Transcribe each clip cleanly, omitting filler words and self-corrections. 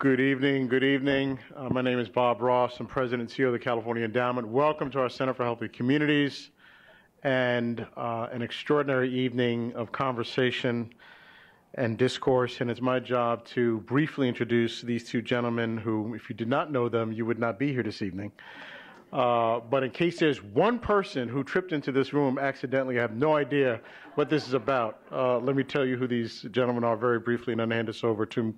Good evening. Good evening. My name is Bob Ross. I'm President and CEO of the California Endowment. Welcome to our Center for Healthy Communities and an extraordinary evening of conversation and discourse. And it's my job to briefly introduce these two gentlemen who, if you did not know them, you would not be here this evening. But in case there's one person who tripped into this room accidentally, I have no idea what this is about. Let me tell you who these gentlemen are very briefly, and then hand this over to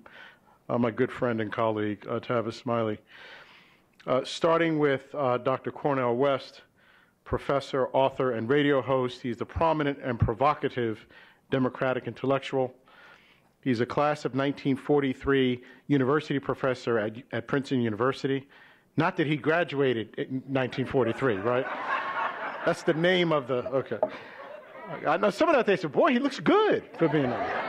my good friend and colleague, Tavis Smiley. Starting with Dr. Cornel West, professor, author, and radio host. He's the prominent and provocative Democratic intellectual. He's a class of 1943 university professor at Princeton University. Not that he graduated in 1943, right? That's the name of the, okay. I know some of that they said, boy, he looks good for being there.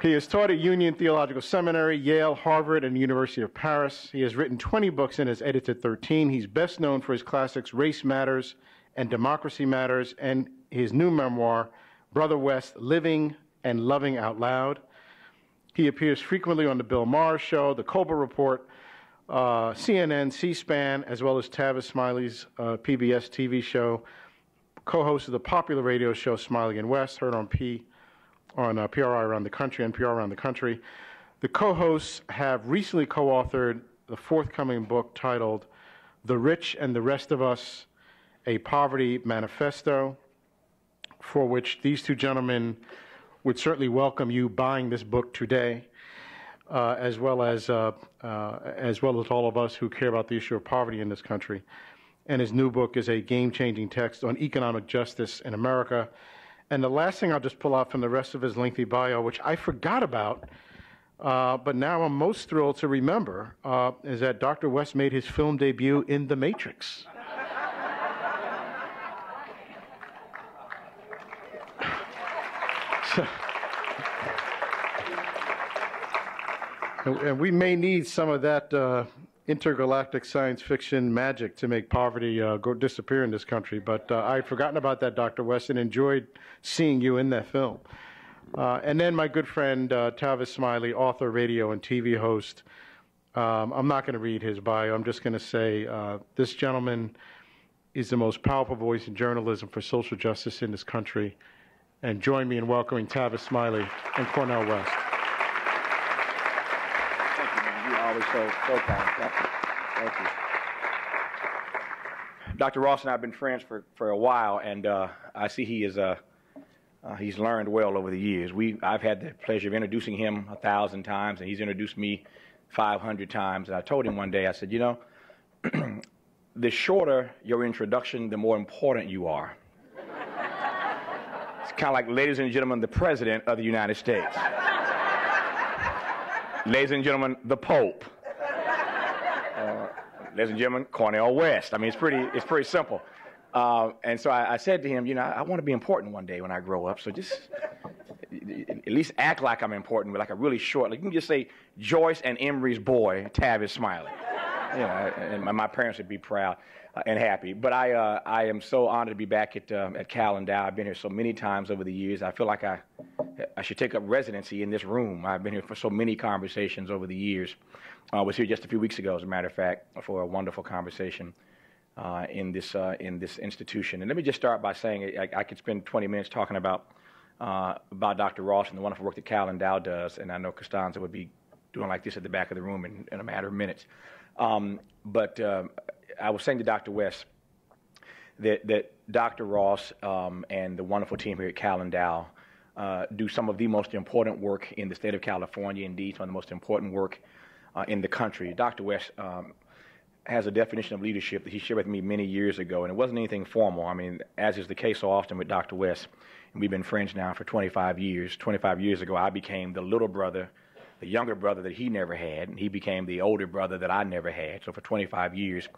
He has taught at Union Theological Seminary, Yale, Harvard, and the University of Paris. He has written 20 books and has edited 13. He's best known for his classics Race Matters and Democracy Matters, and his new memoir, Brother West, Living and Loving Out Loud. He appears frequently on The Bill Maher Show, The Colbert Report, CNN, C-SPAN, as well as Tavis Smiley's PBS TV show, co-host of the popular radio show Smiley and West, heard on PRI around the country, NPR around the country. The co-hosts have recently co-authored the forthcoming book titled The Rich and the Rest of Us, a Poverty Manifesto, for which these two gentlemen would certainly welcome you buying this book today, as well as all of us who care about the issue of poverty in this country. And his new book is a game-changing text on economic justice in America. And the last thing I'll just pull out from the rest of his lengthy bio, which I forgot about, but now I'm most thrilled to remember, is that Dr. West made his film debut in The Matrix. And we may need some of that intergalactic science fiction magic to make poverty disappear in this country. But I'd forgotten about that, Dr. West, and enjoyed seeing you in that film. And then my good friend Tavis Smiley, author, radio, and TV host. I'm not going to read his bio. I'm just going to say this gentleman is the most powerful voice in journalism for social justice in this country. And join me in welcoming Tavis Smiley and Cornel West. So kind. Thank you. Dr. Ross and I have been friends for a while, and I see he is he's learned well over the years. I've had the pleasure of introducing him 1,000 times, and he's introduced me 500 times. And I told him one day, I said, you know, the shorter your introduction, the more important you are. It's kind of like, ladies and gentlemen, the President of the United States. Ladies and gentlemen, the Pope. Ladies and gentlemen, Cornel West. I mean, it's pretty simple. And so I said to him, you know, I want to be important one day when I grow up. So just at least act like I'm important, but like a really short. Like you can just say Joyce and Emery's boy, Tavis Smiley. You know, and my parents would be proud and happy. But I am so honored to be back at Cal Endow. I've been here so many times over the years. I feel like I should take up residency in this room. I've been here for so many conversations over the years. I was here just a few weeks ago, as a matter of fact, for a wonderful conversation in this institution. And let me just start by saying I could spend 20 minutes talking about Dr. Ross and the wonderful work that Cal Endow does, and I know Costanza would be doing like this at the back of the room in a matter of minutes. But I was saying to Dr. West that Dr. Ross and the wonderful team here at Cal Endow do some of the most important work in the state of California, indeed some of the most important work in the country. Dr. West has a definition of leadership that he shared with me many years ago, and it wasn't anything formal. I mean, as is the case so often with Dr. West, and we've been friends now for 25 years. 25 years ago, I became the little brother, the younger brother that he never had, and he became the older brother that I never had. So for 25 years,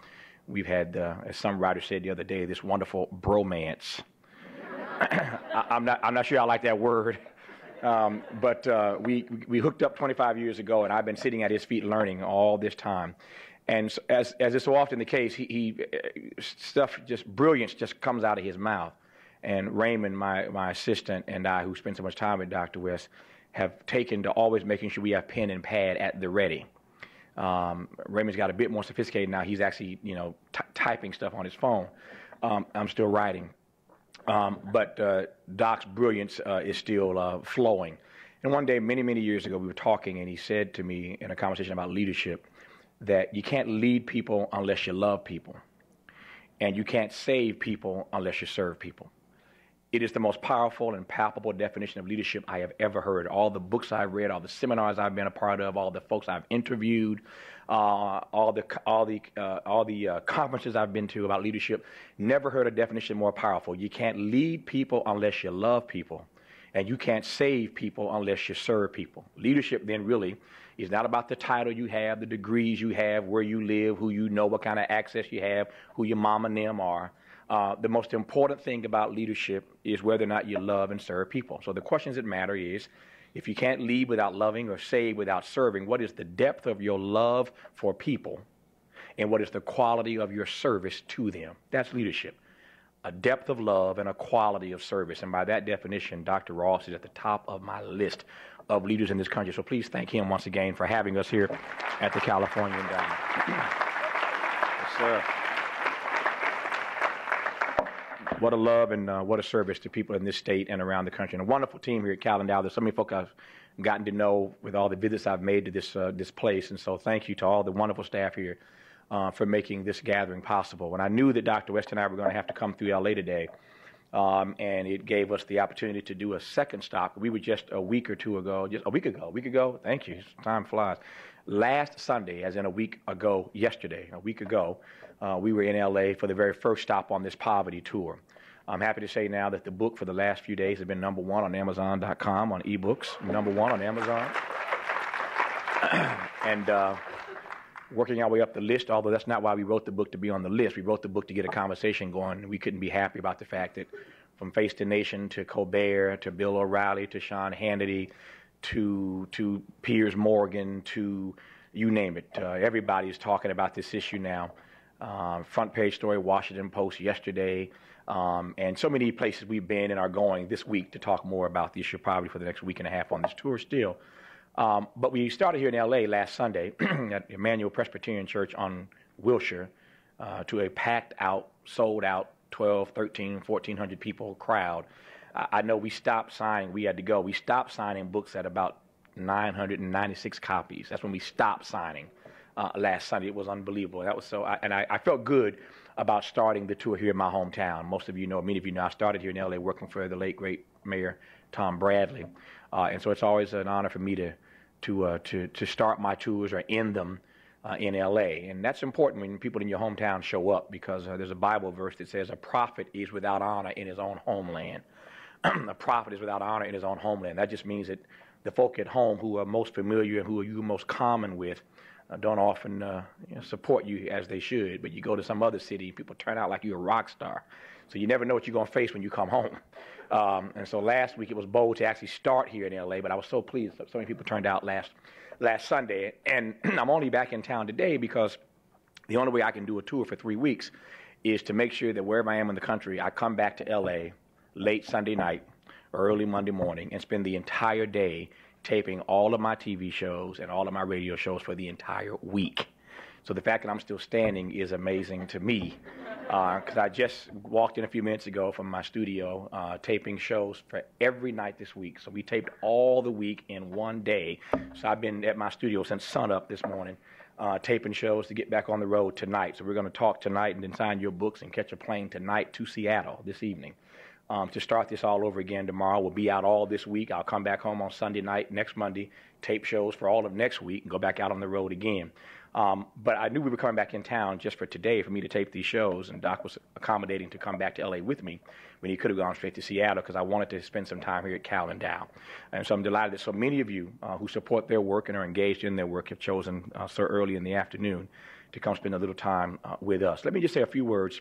we've had, as some writer said the other day, this wonderful bromance. I'm not sure I like that word. But we hooked up 25 years ago, and I've been sitting at his feet learning all this time. And as is so often the case, brilliance just comes out of his mouth. And Raymond, my assistant, and I, who spent so much time with Dr. West, have taken to always making sure we have pen and pad at the ready. Raymond's got a bit more sophisticated now. He's actually, typing stuff on his phone. I'm still writing. But Doc's brilliance is still flowing. And one day, many, many years ago, we were talking, and he said to me in a conversation about leadership that you can't lead people unless you love people. And you can't save people unless you serve people. It is the most powerful and palpable definition of leadership I have ever heard. All the books I've read, all the seminars I've been a part of, all the folks I've interviewed, all the conferences I've been to about leadership, never heard a definition more powerful. You can't lead people unless you love people, and you can't save people unless you serve people. Leadership then really is not about the title you have, the degrees you have, where you live, who you know, what kind of access you have, who your mom and them are. The most important thing about leadership is whether or not you love and serve people. So the questions that matter is, if you can't lead without loving or save without serving, what is the depth of your love for people? And what is the quality of your service to them? That's leadership. A depth of love and a quality of service. And by that definition, Dr. Ross is at the top of my list of leaders in this country. So please thank him once again for having us here at the California Endowment. Yes, sir. What a love and what a service to people in this state and around the country. And a wonderful team here at Cal Endowment. There's so many folk I've gotten to know with all the visits I've made to this place. And so thank you to all the wonderful staff here for making this gathering possible. When I knew that Dr. West and I were going to have to come through LA today, and it gave us the opportunity to do a second stop. We were just a week ago, thank you, time flies. Last Sunday, as in a week ago, we were in LA for the very first stop on this poverty tour. I'm happy to say now that the book for the last few days has been #1 on Amazon.com on ebooks, #1 on Amazon. And working our way up the list, although that's not why we wrote the book to be on the list. We wrote the book to get a conversation going. We couldn't be happy about the fact that from Face the Nation to Colbert to Bill O'Reilly to Sean Hannity to Piers Morgan to you name it. Everybody's talking about this issue now. Front page story, Washington Post yesterday, and so many places we've been and are going this week to talk more about the issue of poverty for the next week and a half on this tour still. But we started here in LA last Sunday at Emmanuel Presbyterian Church on Wilshire to a packed out, sold out 12, 13, 1,400 people crowd. I know we stopped signing. We had to go. We stopped signing books at about 996 copies. That's when we stopped signing last Sunday. It was unbelievable. That was so. I felt good about starting the tour here in my hometown. Most of you know, many of you know, I started here in LA working for the late great Mayor Tom Bradley, and so it's always an honor for me to start my tours or end them in LA. And that's important when people in your hometown show up, because there's a Bible verse that says a prophet is without honor in his own homeland. A prophet is without honor in his own homeland. That just means that the folk at home who are most familiar and who are you most common with don't often support you as they should. But you go to some other city, people turn out like you're a rock star. So you never know what you're going to face when you come home. And so last week it was bold to actually start here in LA, but I was so pleased that so many people turned out last Sunday. And I'm only back in town today because the only way I can do a tour for 3 weeks is to make sure that wherever I am in the country, I come back to LA late Sunday night, early Monday morning, and spend the entire day taping all of my TV shows and all of my radio shows for the entire week. So the fact that I'm still standing is amazing to me, because I just walked in a few minutes ago from my studio taping shows for every night this week. So we taped all the week in one day. So I've been at my studio since sunup this morning, taping shows to get back on the road tonight. So we're going to talk tonight and then sign your books and catch a plane tonight to Seattle this evening. To start this all over again tomorrow. We'll be out all this week. I'll come back home on Sunday night, next Monday, tape shows for all of next week, and go back out on the road again. But I knew we were coming back in town just for today for me to tape these shows, and Doc was accommodating to come back to LA with me when he could have gone straight to Seattle, because I wanted to spend some time here at Cal Endowment. And so I'm delighted that so many of you who support their work and are engaged in their work have chosen so early in the afternoon to come spend a little time with us. Let me just say a few words,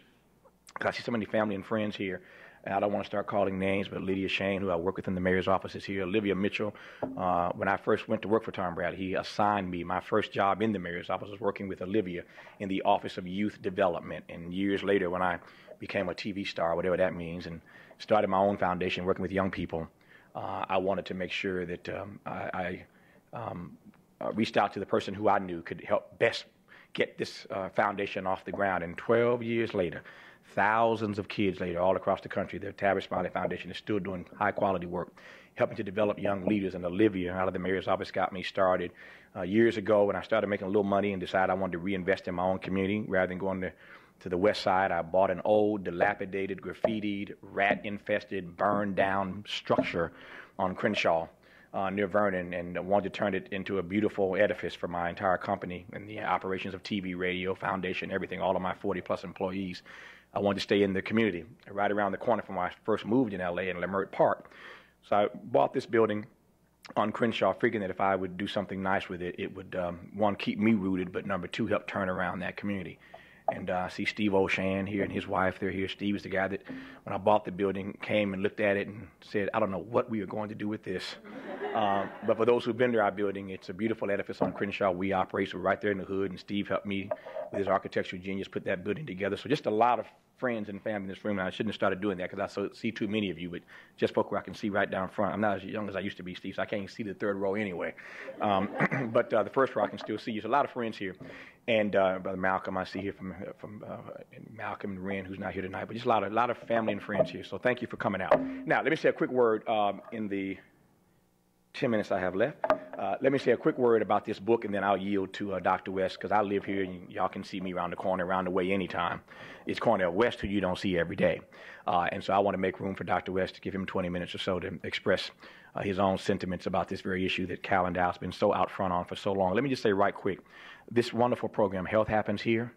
because I see so many family and friends here. And I don't want to start calling names, but Lydia Shane, who I work with in the mayor's office, is here. Olivia Mitchell. When I first went to work for Tom Bradley, he assigned me. My first job in the mayor's office was working with Olivia in the Office of Youth Development. And years later, when I became a TV star, whatever that means, and started my own foundation working with young people, I wanted to make sure that I reached out to the person who I knew could help best get this foundation off the ground. And 12 years later, thousands of kids later, all across the country, the Tavis Smiley Foundation is still doing high-quality work, helping to develop young leaders. And Olivia out of the mayor's office got me started years ago when I started making a little money and decided I wanted to reinvest in my own community rather than going to the west side. I bought an old, dilapidated, graffitied, rat-infested, burned-down structure on Crenshaw near Vernon, and wanted to turn it into a beautiful edifice for my entire company and the operations of TV, radio, foundation, everything, all of my 40-plus employees. I wanted to stay in the community, right around the corner from where I first moved in L.A. in Leimert Park. So I bought this building on Crenshaw, figuring that if I would do something nice with it, it would, one, keep me rooted, but number two, help turn around that community. And I see Steve O'Shan here and his wife, they're here. Steve is the guy that, when I bought the building, came and looked at it and said, I don't know what we are going to do with this. But for those who've been to our building, it's a beautiful edifice on Crenshaw. We operate, so we're right there in the hood, and Steve helped me with his architectural genius put that building together. So just a lot of friends and family in this room, and I shouldn't have started doing that because I see too many of you, but just folk where I can see right down front. I'm not as young as I used to be, Steve, so I can't even see the third row anyway. But the first row I can still see you. So a lot of friends here. And Brother Malcolm, I see here from Malcolm and Ren, who's not here tonight, but just a lot of family and friends here. So thank you for coming out. Now, let me say a quick word in the 10 minutes I have left. Let me say a quick word about this book, and then I'll yield to Dr. West, because I live here, and y'all can see me around the corner, around the way anytime. It's Cornel West, who you don't see every day. And so I want to make room for Dr. West to give him 20 minutes or so to express his own sentiments about this very issue that Cal and Dow's been so out front on for so long. Let me just say right quick, this wonderful program, Health Happens Here,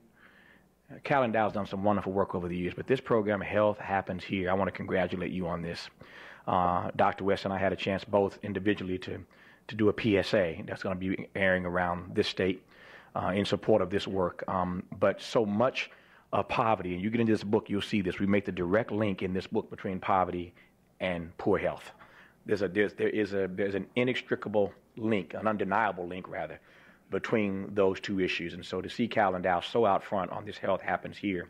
Cal and Dow's done some wonderful work over the years, but this program, Health Happens Here, I want to congratulate you on this. Dr. West and I had a chance both individually to do a PSA that's going to be airing around this state in support of this work. But so much of poverty, and you get into this book, you'll see this. We make the direct link in this book between poverty and poor health. There's an inextricable link, an undeniable link rather, between those two issues. And so to see Cal and Dow so out front on this Health Happens Here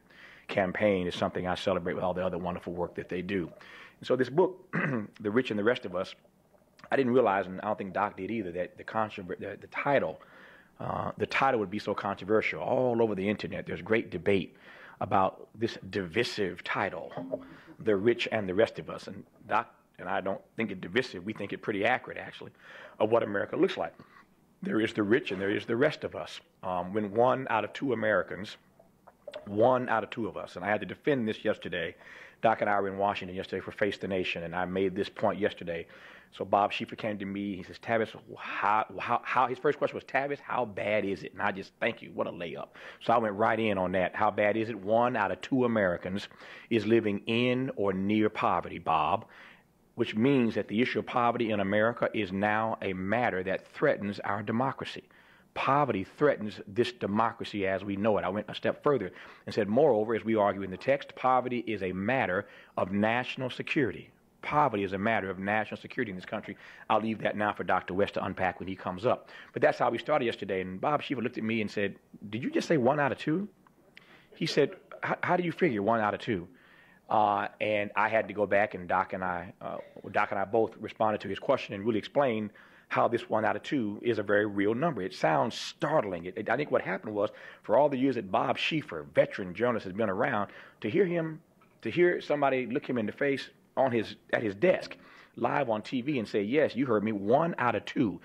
campaign is something I celebrate with all the other wonderful work that they do. And so this book, The Rich and the Rest of Us, I didn't realize, and I don't think Doc did either, that the title would be so controversial. All over the internet, there's great debate about this divisive title, The Rich and the Rest of Us. And Doc and I don't think it divisive. We think it pretty accurate, actually, of what America looks like. There is the rich and there is the rest of us. When 1 out of 2 Americans, 1 out of 2 of us, and I had to defend this yesterday. Doc and I were in Washington yesterday for Face the Nation, and I made this point yesterday. So Bob Schieffer came to me. He says, Tavis, how, his first question was, Tavis, how bad is it? And I just, thank you, what a layup. So I went right in on that. How bad is it? 1 out of 2 Americans is living in or near poverty, Bob, which means that the issue of poverty in America is now a matter that threatens our democracy. Poverty threatens this democracy as we know it. I went a step further and said, moreover, as we argue in the text, poverty is a matter of national security. Poverty is a matter of national security in this country. I'll leave that now for Dr. West to unpack when he comes up. But that's how we started yesterday. And Bob Schieffer looked at me and said, did you just say 1 out of 2? He said, how do you figure 1 out of 2? And I had to go back, and Doc and I both responded to his question and really explained how this 1 out of 2 is a very real number. It sounds startling. I think what happened was, for all the years that Bob Schieffer, veteran journalist, has been around, to hear somebody look him in the face at his desk, live on TV, and say, yes, you heard me, 1 out of 2,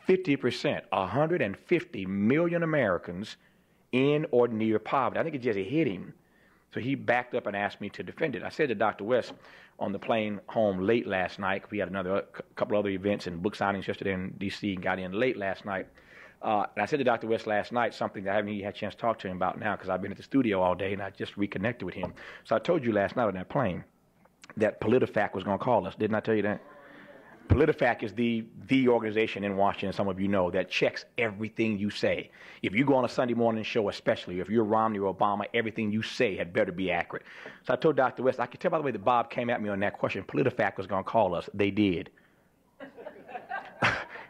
50%, 150 million Americans in or near poverty. I think it just hit him. So he backed up and asked me to defend it. I said to Dr. West on the plane home late last night, we had a couple other events and book signings yesterday in D.C. and got in late last night. And I said to Dr. West last night something that I haven't even had a chance to talk to him about now because I've been at the studio all day and I just reconnected with him. So I told you last night on that plane that PolitiFact was going to call us. Didn't I tell you that? PolitiFact is the organization in Washington, some of you know, that checks everything you say. If you go on a Sunday morning show, especially, if you're Romney or Obama, everything you say had better be accurate. So I told Dr. West, I could tell by the way that Bob came at me on that question, PolitiFact was going to call us. They did.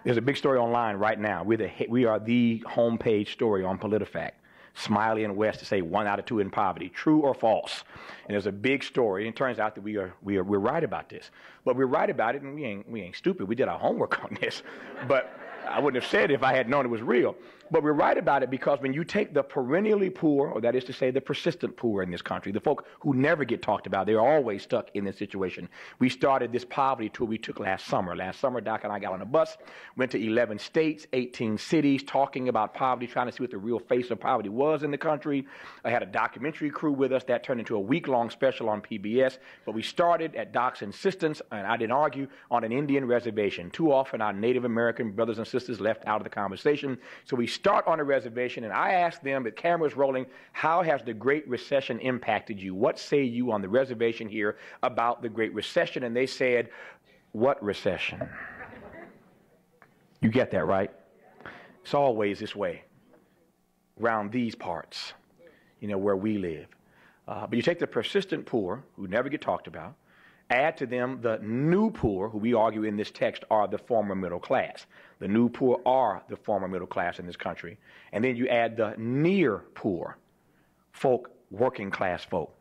There's a big story online right now. We are the homepage story on PolitiFact. Smiley and West to say 1 out of 2 in poverty, true or false. And there's a big story, and it turns out that we're right about this. But we're right about it, and we ain't stupid. We did our homework on this. But I wouldn't have said it if I had known it was real. But we're right about it because when you take the perennially poor, or that is to say the persistent poor in this country, the folk who never get talked about, they're always stuck in this situation. We started this poverty tour we took last summer. Last summer, Doc and I got on a bus, went to 11 states, 18 cities, talking about poverty, trying to see what the real face of poverty was in the country. I had a documentary crew with us. That turned into a week-long special on PBS. But we started at Doc's insistence, and I didn't argue, on an Indian reservation. Too often our Native American brothers and sisters left out of the conversation. So we start on a reservation, and I asked them, the camera's rolling, how has the Great Recession impacted you? What say you on the reservation here about the Great Recession? And they said, what recession? You get that, right? It's always this way around these parts, where we live. But you take the persistent poor, who never get talked about, add to them the new poor, who we argue in this text are the former middle class. The new poor are the former middle class in this country. And then you add the near poor, folk, working class folk.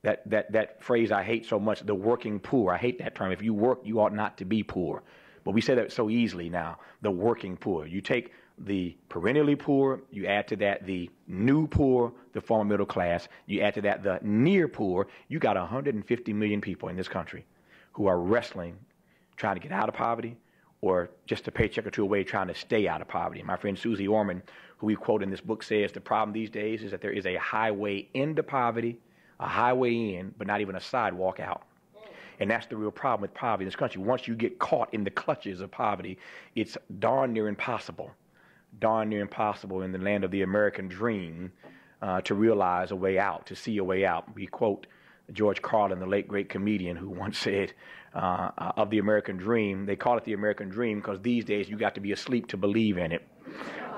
That phrase I hate so much, the working poor. I hate that term. If you work, you ought not to be poor. But we say that so easily now, the working poor. You take the perennially poor, you add to that the new poor, the former middle class, you add to that the near poor, you got 150 million people in this country who are wrestling, trying to get out of poverty, or just a paycheck or two away trying to stay out of poverty. My friend Susie Orman, who we quote in this book, says the problem these days is that there is a highway into poverty, a highway in, but not even a sidewalk out. And that's the real problem with poverty in this country. Once you get caught in the clutches of poverty, it's darn near impossible in the land of the American dream to realize a way out, to see a way out. We quote George Carlin, the late great comedian, who once said of the American dream, they call it the American dream because these days you got to be asleep to believe in it.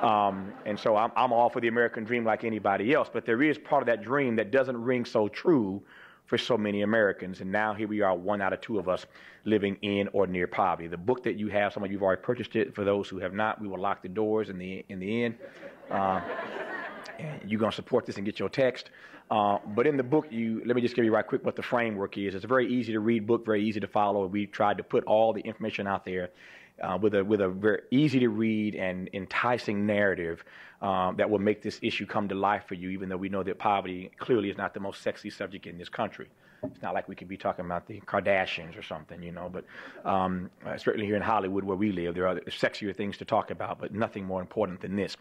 And so I'm all for the American dream like anybody else, but there is part of that dream that doesn't ring so true for so many Americans. And now here we are, 1 out of 2 of us living in or near poverty. The book that you have, some of you have already purchased it. For those who have not, we will lock the doors in the end. And you're going to support this and get your text. But in the book, let me just give you right quick what the framework is. It's a very easy to read book, very easy to follow. We tried to put all the information out there with a very easy to read and enticing narrative that will make this issue come to life for you, even though we know that poverty clearly is not the most sexy subject in this country. It's not like we could be talking about the Kardashians or something, but certainly here in Hollywood where we live, there are sexier things to talk about, but nothing more important than this.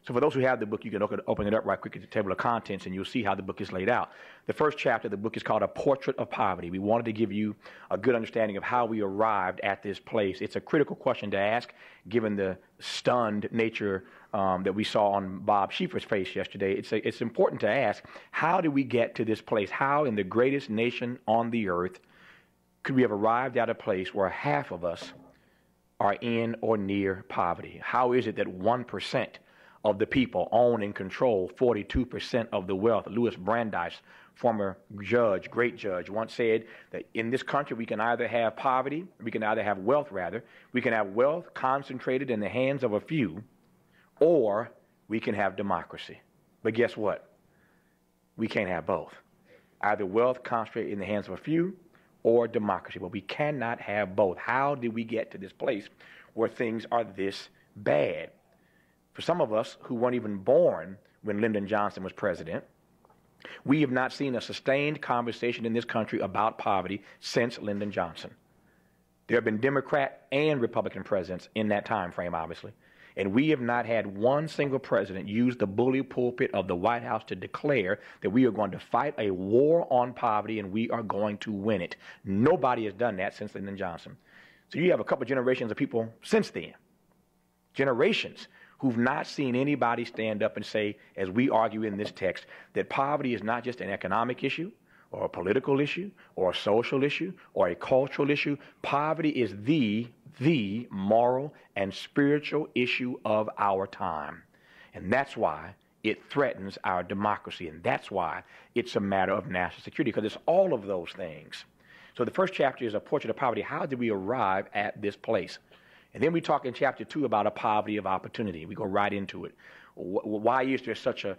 So for those who have the book, you can open it up right quick at the table of contents, and you'll see how the book is laid out. The first chapter of the book is called A Portrait of Poverty. We wanted to give you a good understanding of how we arrived at this place. It's a critical question to ask, given the stunned nature that we saw on Bob Schieffer's face yesterday. It's important to ask, how did we get to this place? How in the greatest nation on the earth could we have arrived at a place where half of us are in or near poverty? How is it that 1% of the people own and control 42% of the wealth? Louis Brandeis, former judge, great judge, once said that in this country we can either have poverty, we can either have wealth rather, we can have wealth concentrated in the hands of a few, or we can have democracy. But guess what? We can't have both. Either wealth concentrated in the hands of a few or democracy. But we cannot have both. How did we get to this place where things are this bad? For some of us who weren't even born when Lyndon Johnson was president, we have not seen a sustained conversation in this country about poverty since Lyndon Johnson. There have been Democrat and Republican presidents in that time frame, obviously. And we have not had one single president use the bully pulpit of the White House to declare that we are going to fight a war on poverty and we are going to win it. Nobody has done that since Lyndon Johnson. So you have a couple generations of people since then, generations who've not seen anybody stand up and say, as we argue in this text, that poverty is not just an economic issue or a political issue or a social issue or a cultural issue. Poverty is the moral and spiritual issue of our time. And that's why it threatens our democracy. And that's why it's a matter of national security, because it's all of those things. So the first chapter is A Portrait of Poverty. How did we arrive at this place? And then we talk in chapter 2 about a poverty of opportunity. We go right into it. Why is there such a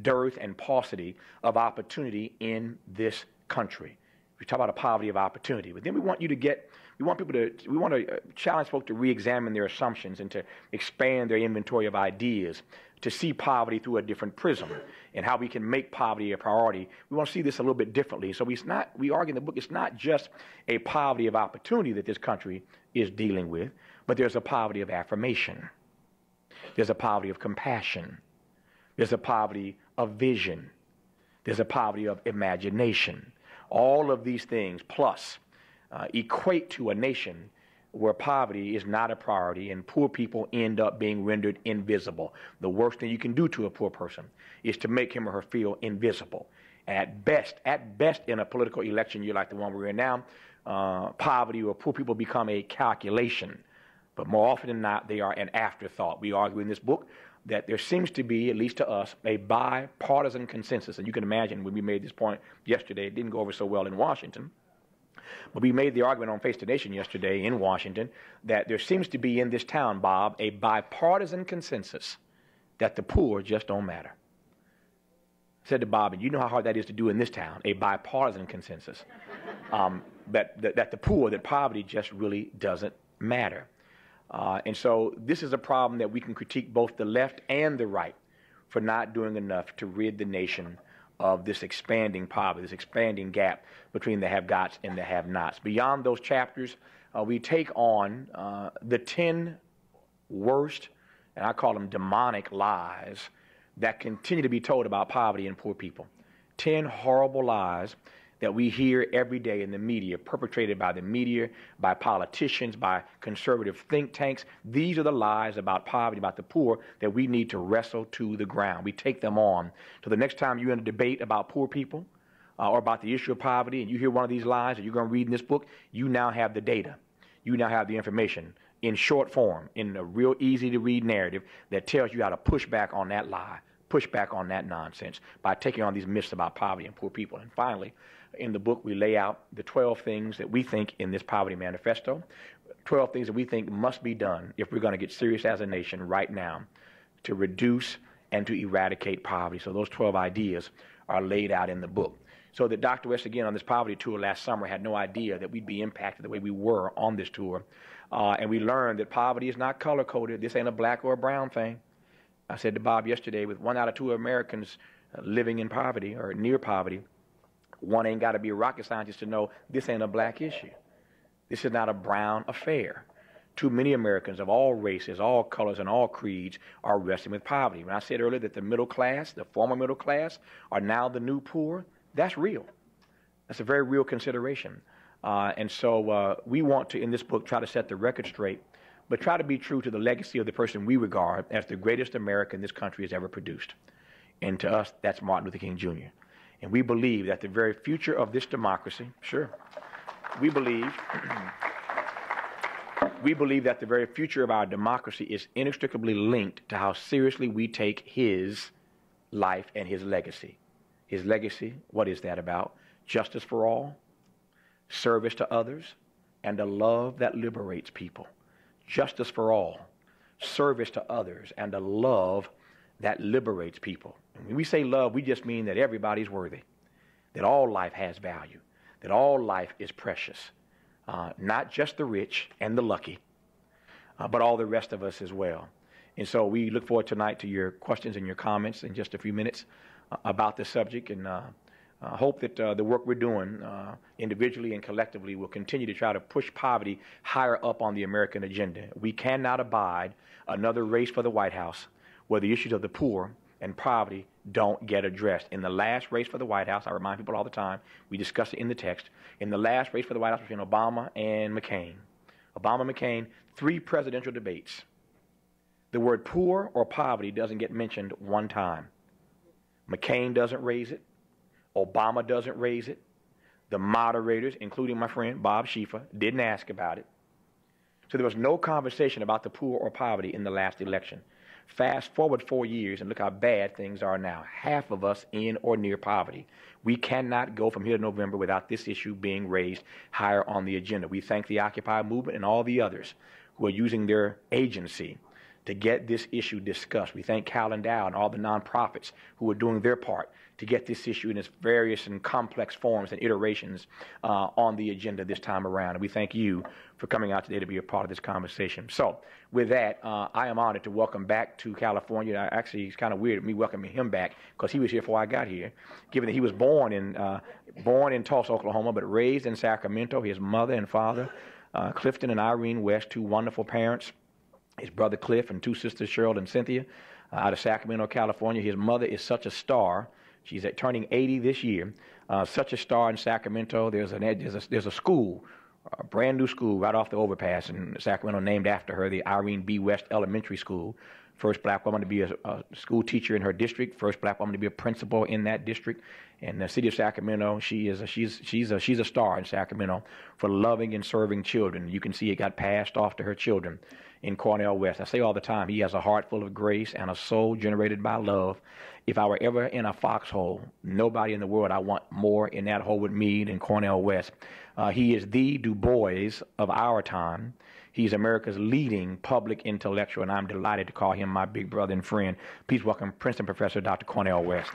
dearth and paucity of opportunity in this country? We talk about a poverty of opportunity, but then we want to challenge folks to re-examine their assumptions and to expand their inventory of ideas, to see poverty through a different prism and how we can make poverty a priority. We want to see this a little bit differently. So we argue in the book, it's not just a poverty of opportunity that this country is dealing with, but there's a poverty of affirmation. There's a poverty of compassion. There's a poverty of vision. There's a poverty of imagination. All of these things plus equate to a nation where poverty is not a priority and poor people end up being rendered invisible. The worst thing you can do to a poor person is to make him or her feel invisible. At best in a political election year like the one we're in now, poverty or poor people become a calculation. But more often than not, they are an afterthought. We argue in this book that there seems to be, at least to us, a bipartisan consensus. And you can imagine when we made this point yesterday, it didn't go over so well in Washington. But we made the argument on Face the Nation yesterday in Washington that there seems to be in this town, Bob, a bipartisan consensus that the poor just don't matter. I said to Bob, and you know how hard that is to do in this town, a bipartisan consensus, that the poor, that poverty just really doesn't matter. And so this is a problem that we can critique both the left and the right for not doing enough to rid the nation of this expanding poverty, this expanding gap between the have-gots and the have-nots. Beyond those chapters, we take on the 10 worst, and I call them demonic lies, that continue to be told about poverty and poor people. 10 horrible lies that we hear every day in the media, perpetrated by the media, by politicians, by conservative think tanks. These are the lies about poverty, about the poor, that we need to wrestle to the ground. We take them on. So the next time you're in a debate about poor people or about the issue of poverty and you hear one of these lies that you're going to read in this book, you now have the data. You now have the information in short form, in a real easy-to-read narrative that tells you how to push back on that lie, push back on that nonsense by taking on these myths about poverty and poor people. And finally, in the book, we lay out the 12 things that we think in this poverty manifesto, 12 things that we think must be done if we're going to get serious as a nation right now to reduce and to eradicate poverty. So those 12 ideas are laid out in the book. So that Dr. West, again, on this poverty tour last summer, had no idea that we'd be impacted the way we were on this tour. And we learned that poverty is not color-coded. This ain't a black or a brown thing. I said to Bob yesterday, with 1 out of 2 Americans living in poverty or near poverty, one ain't got to be a rocket scientist to know this ain't a black issue. This is not a brown affair. Too many Americans of all races, all colors, and all creeds are wrestling with poverty. When I said earlier that the middle class, the former middle class, are now the new poor, that's real. That's a very real consideration. And so we want to, in this book, try to set the record straight, but try to be true to the legacy of the person we regard as the greatest American this country has ever produced. And to us, that's Martin Luther King Jr. And we believe that the very future of this democracy, we believe that the very future of our democracy is inextricably linked to how seriously we take his life and his legacy. His legacy, what is that about? Justice for all, service to others, and a love that liberates people. Justice for all, service to others, and a love that liberates people. And when we say love, we just mean that everybody's worthy, that all life has value, that all life is precious, not just the rich and the lucky, but all the rest of us as well. And so we look forward tonight to your questions and your comments in just a few minutes about the subject, and hope that the work we're doing individually and collectively will continue to try to push poverty higher up on the American agenda. We cannot abide another race for the White House where the issues of the poor and poverty don't get addressed. In the last race for the White House, I remind people all the time, we discuss it in the text, in the last race for the White House between Obama and McCain, 3 presidential debates, the word poor or poverty doesn't get mentioned one time. McCain doesn't raise it. Obama doesn't raise it. The moderators, including my friend Bob Schieffer, didn't ask about it. So there was no conversation about the poor or poverty in the last election. Fast forward 4 years and look how bad things are now. Half of us in or near poverty. We cannot go from here to November without this issue being raised higher on the agenda. We thank the Occupy movement and all the others who are using their agency to get this issue discussed. We thank Cal and Dow and all the nonprofits who are doing their part to get this issue in its various and complex forms and iterations on the agenda this time around. And we thank you for coming out today to be a part of this conversation. So with that, I am honored to welcome back to California. Actually, it's kind of weird me welcoming him back because he was here before I got here, given that he was born in Tulsa, Oklahoma, but raised in Sacramento. His mother and father, Clifton and Irene West, two wonderful parents. His brother Cliff and two sisters, Cheryl and Cynthia, out of Sacramento, California. His mother is such a star. She's turning 80 this year. Such a star in Sacramento. There's a school, a brand new school right off the overpass in Sacramento named after her, the Irene B. West Elementary School. First black woman to be a school teacher in her district. First black woman to be a principal in that district. In the city of Sacramento, she's a star in Sacramento for loving and serving children. You can see it got passed off to her children in Cornel West. I say all the time, he has a heart full of grace and a soul generated by love. If I were ever in a foxhole, nobody in the world I want more in that hole with me than Cornel West. He is the Du Bois of our time. He's America's leading public intellectual, and I'm delighted to call him my big brother and friend. Please welcome Princeton Professor Dr. Cornel West.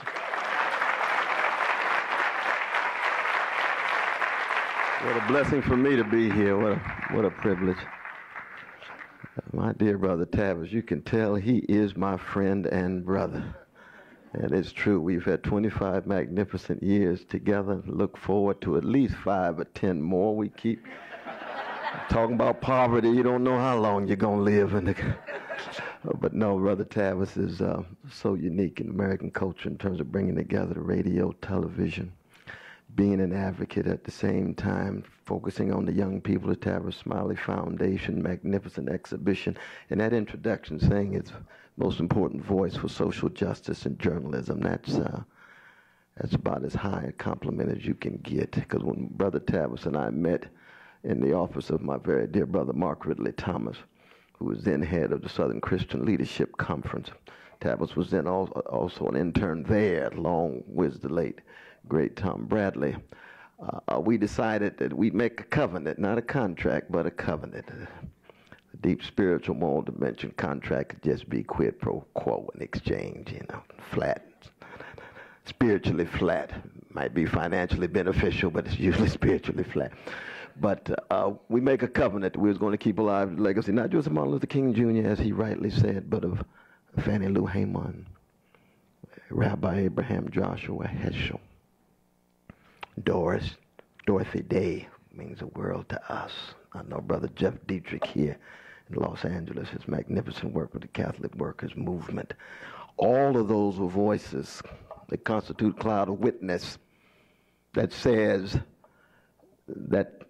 What a blessing for me to be here. What a privilege. My dear brother Tavis, you can tell he is my friend and brother. And it's true. We've had 25 magnificent years together. Look forward to at least 5 or 10 more. We keep talking about poverty. You don't know how long you're going to live. But no, Brother Tavis is so unique in American culture in terms of bringing together the radio, television, being an advocate at the same time, focusing on the young people, the Tavis Smiley Foundation, magnificent exhibition, and that introduction saying it's most important voice for social justice and journalism. That's about as high a compliment as you can get. Because when Brother Tavis and I met in the office of my very dear brother Mark Ridley Thomas, who was then head of the Southern Christian Leadership Conference, Tavis was then also an intern there, along with the late great Tom Bradley. We decided that we'd make a covenant, not a contract, but a covenant. A deep spiritual moral dimension. Contract could just be quid pro quo, an exchange, flat. Spiritually flat. Might be financially beneficial, but it's usually spiritually flat. But we make a covenant that we was going to keep alive the legacy, not just of Martin Luther King Jr., as he rightly said, but of Fannie Lou Haman, Rabbi Abraham Joshua Heschel, Dorothy Day means the world to us. I know Brother Jeff Dietrich here in Los Angeles, his magnificent work with the Catholic Workers Movement. All of those are voices that constitute a cloud of witness that says that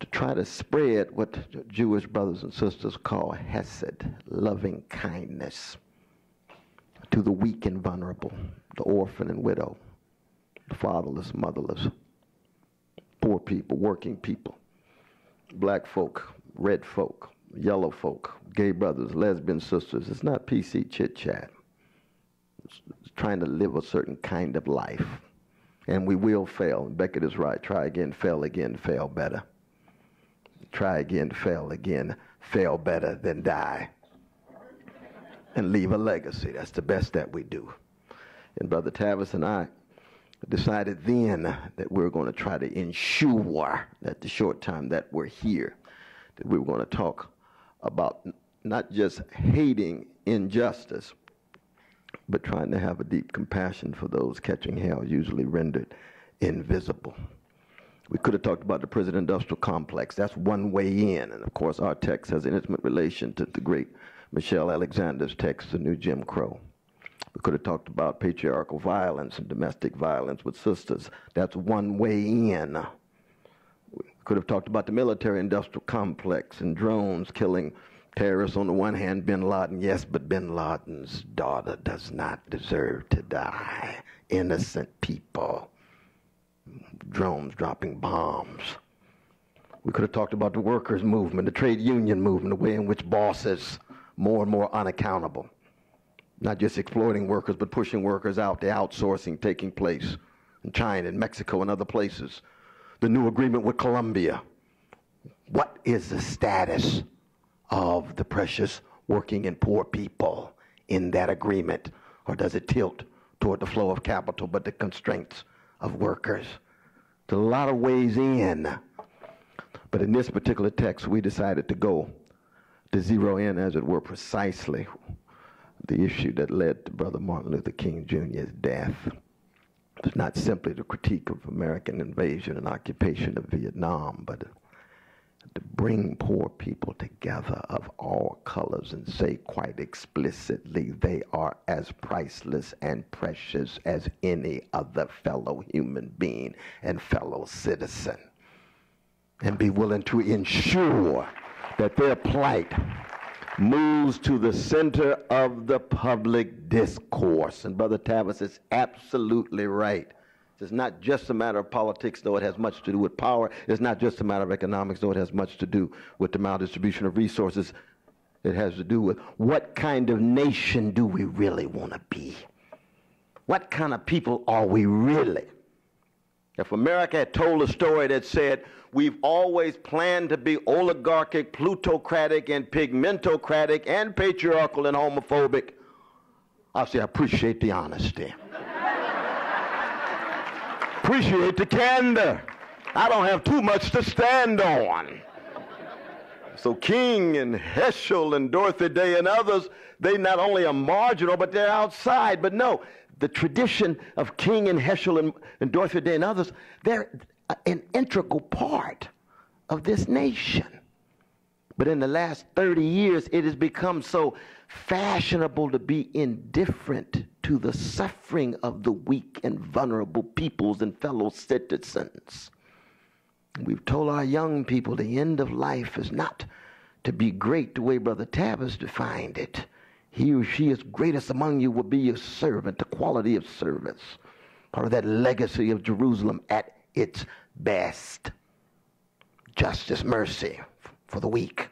to try to spread what Jewish brothers and sisters call hesed, loving kindness, to the weak and vulnerable, the orphan and widow, the fatherless, motherless, poor people, working people, black folk, red folk, yellow folk, gay brothers, lesbian sisters. It's not PC chit-chat. It's trying to live a certain kind of life. And we will fail. Beckett is right. Try again, fail better. Try again, fail better, then die. And leave a legacy. That's the best that we do. And Brother Tavis and I decided then that we're going to try to ensure that the short time that we're here, that we were going to talk about not just hating injustice, but trying to have a deep compassion for those catching hell, usually rendered invisible. We could have talked about the prison-industrial complex. That's one way in. And, of course, our text has an intimate relation to the great Michelle Alexander's text, The New Jim Crow. We could have talked about patriarchal violence and domestic violence with sisters. That's one way in. We could have talked about the military-industrial complex and drones killing terrorists on the one hand, bin Laden. Yes, but bin Laden's daughter does not deserve to die. Innocent people. Drones dropping bombs. We could have talked about the workers' movement, the trade union movement, the way in which bosses more and more unaccountable. Not just exploiting workers, but pushing workers out, the outsourcing taking place in China and Mexico and other places. The new agreement with Colombia. What is the status of the precious working and poor people in that agreement? Or does it tilt toward the flow of capital but the constraints of workers? There's a lot of ways in. But in this particular text, we decided to zero in, as it were, precisely the issue that led to Brother Martin Luther King Jr.'s death. It's not simply the critique of American invasion and occupation of Vietnam, but to bring poor people together of all colors and say quite explicitly they are as priceless and precious as any other fellow human being and fellow citizen, and be willing to ensure that their plight moves to the center of the public discourse. And Brother Tavis is absolutely right. It's not just a matter of politics, though it has much to do with power. It's not just a matter of economics, though it has much to do with the maldistribution of resources. It has to do with what kind of nation do we really want to be? What kind of people are we really? If America had told a story that said, we've always planned to be oligarchic, plutocratic, and pigmentocratic, and patriarchal and homophobic, I'll say I appreciate the honesty. Appreciate the candor. I don't have too much to stand on. So King and Heschel and Dorothy Day and others, they not only are marginal, but they're outside. But no, the tradition of King and Heschel and Dorothy Day and others, they're an integral part of this nation. But in the last 30 years, it has become so fashionable to be indifferent to the suffering of the weak and vulnerable peoples and fellow citizens. We've told our young people the end of life is not to be great the way Brother Tavis defined it. He or she is greatest among you will be your servant, the quality of service, part of that legacy of Jerusalem at its best. Justice, mercy for the weak.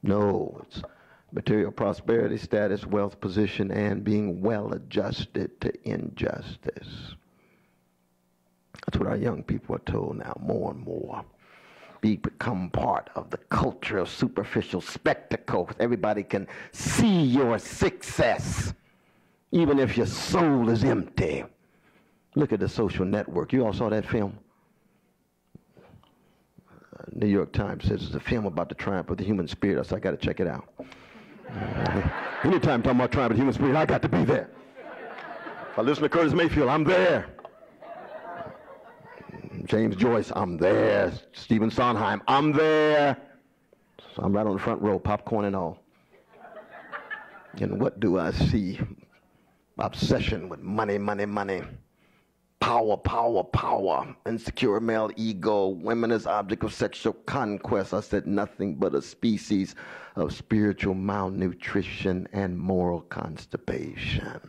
No, it's material prosperity, status, wealth, position, and being well adjusted to injustice. That's what our young people are told now more and more. Become part of the culture of superficial spectacle. Everybody can see your success, even if your soul is empty. Look at The Social Network. You all saw that film? New York Times says it's a film about the triumph of the human spirit. So I got to check it out. Anytime talking about triumph of the human spirit, I got to be there. If I listen to Curtis Mayfield, I'm there. James Joyce, I'm there. Stephen Sondheim, I'm there. So I'm right on the front row, popcorn and all. And what do I see? Obsession with money, money, money. Power, power, power. Insecure male ego. Women as object of sexual conquest. I said nothing but a species of spiritual malnutrition and moral constipation.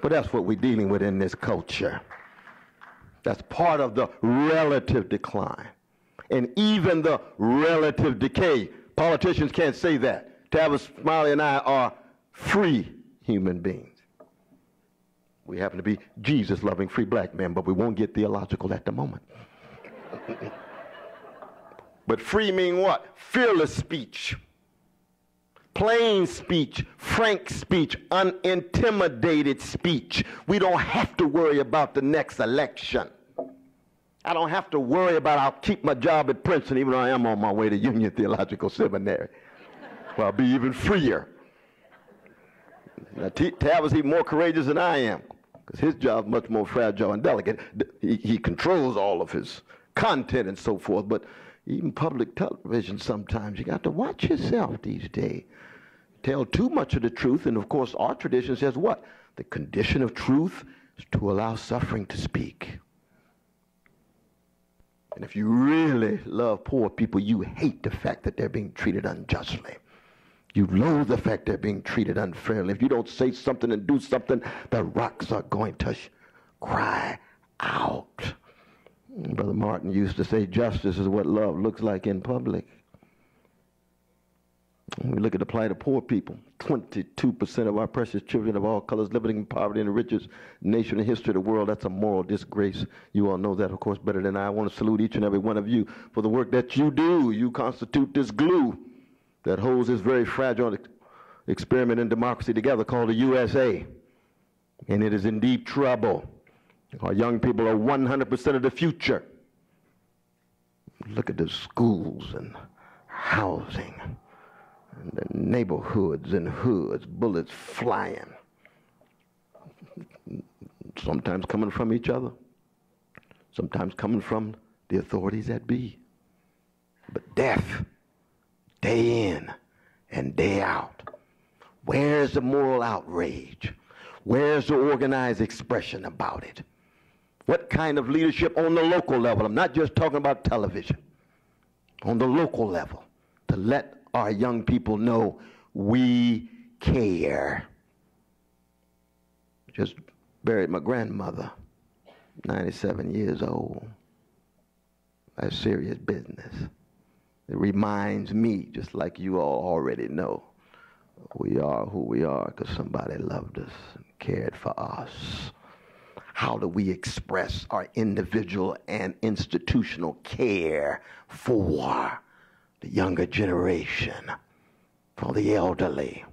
But that's what we're dealing with in this culture. That's part of the relative decline. And even the relative decay. Politicians can't say that. Tavis Smiley and I are free human beings. We happen to be Jesus-loving free black men, but we won't get theological at the moment. But free mean what? Fearless speech. Plain speech, frank speech, unintimidated speech. We don't have to worry about the next election. I don't have to worry about I'll keep my job at Princeton, even though I am on my way to Union Theological Seminary. Well, I'll be even freer. Now, Tavis is even more courageous than I am, because his job is much more fragile and delicate. He controls all of his content and so forth, but even public television sometimes, you got to watch yourself these days. Tell too much of the truth, and of course our tradition says what? The condition of truth is to allow suffering to speak. And if you really love poor people, you hate the fact that they're being treated unjustly. You loathe the fact they're being treated unfairly. If you don't say something and do something, the rocks are going to cry out. Brother Martin used to say justice is what love looks like in public. When we look at the plight of poor people, 22% of our precious children of all colors living in poverty in the richest nation in the history of the world. That's a moral disgrace. You all know that, of course, better than I. I want to salute each and every one of you for the work that you do. You constitute this glue that holds this very fragile experiment in democracy together called the USA, and it is in deep trouble. Our young people are 100% of the future. Look at the schools and housing, and the neighborhoods and hoods, bullets flying, sometimes coming from each other, sometimes coming from the authorities that be. But death, day in and day out. Where's the moral outrage? Where's the organized expression about it? What kind of leadership on the local level? I'm not just talking about television. On the local level, to let our young people know we care. Just buried my grandmother, 97 years old. That's serious business. It reminds me, just like you all already know, we are who we are because somebody loved us and cared for us. How do we express our individual and institutional care for the younger generation, for the elderly,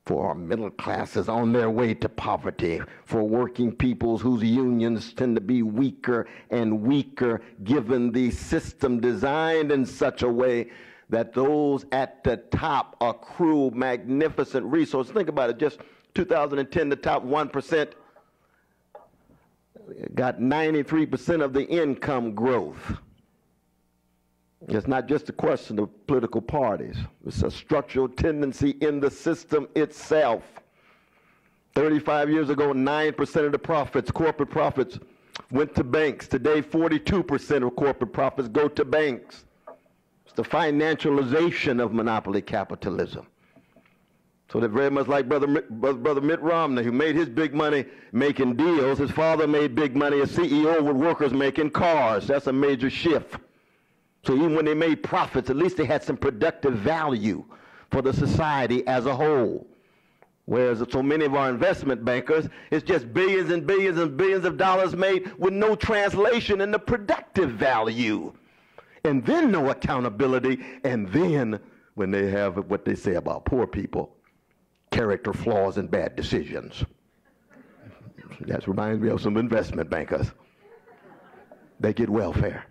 for our middle classes on their way to poverty, for working peoples whose unions tend to be weaker and weaker given the system designed in such a way that those at the top accrue magnificent resources. Think about it, just 2010, the top 1% got 93% of the income growth. It's not just a question of political parties. It's a structural tendency in the system itself. 35 years ago, 9% of the profits, corporate profits, went to banks. Today, 42% of corporate profits go to banks. It's the financialization of monopoly capitalism. So they're very much like Brother Mitt Romney, who made his big money making deals. His father made big money as CEO with workers making cars. That's a major shift. So even when they made profits, at least they had some productive value for the society as a whole. Whereas so many of our investment bankers, it's just billions and billions and billions of dollars made with no translation in the productive value. And then no accountability. And then when they have what they say about poor people, character flaws and bad decisions. That reminds me of some investment bankers. They get welfare.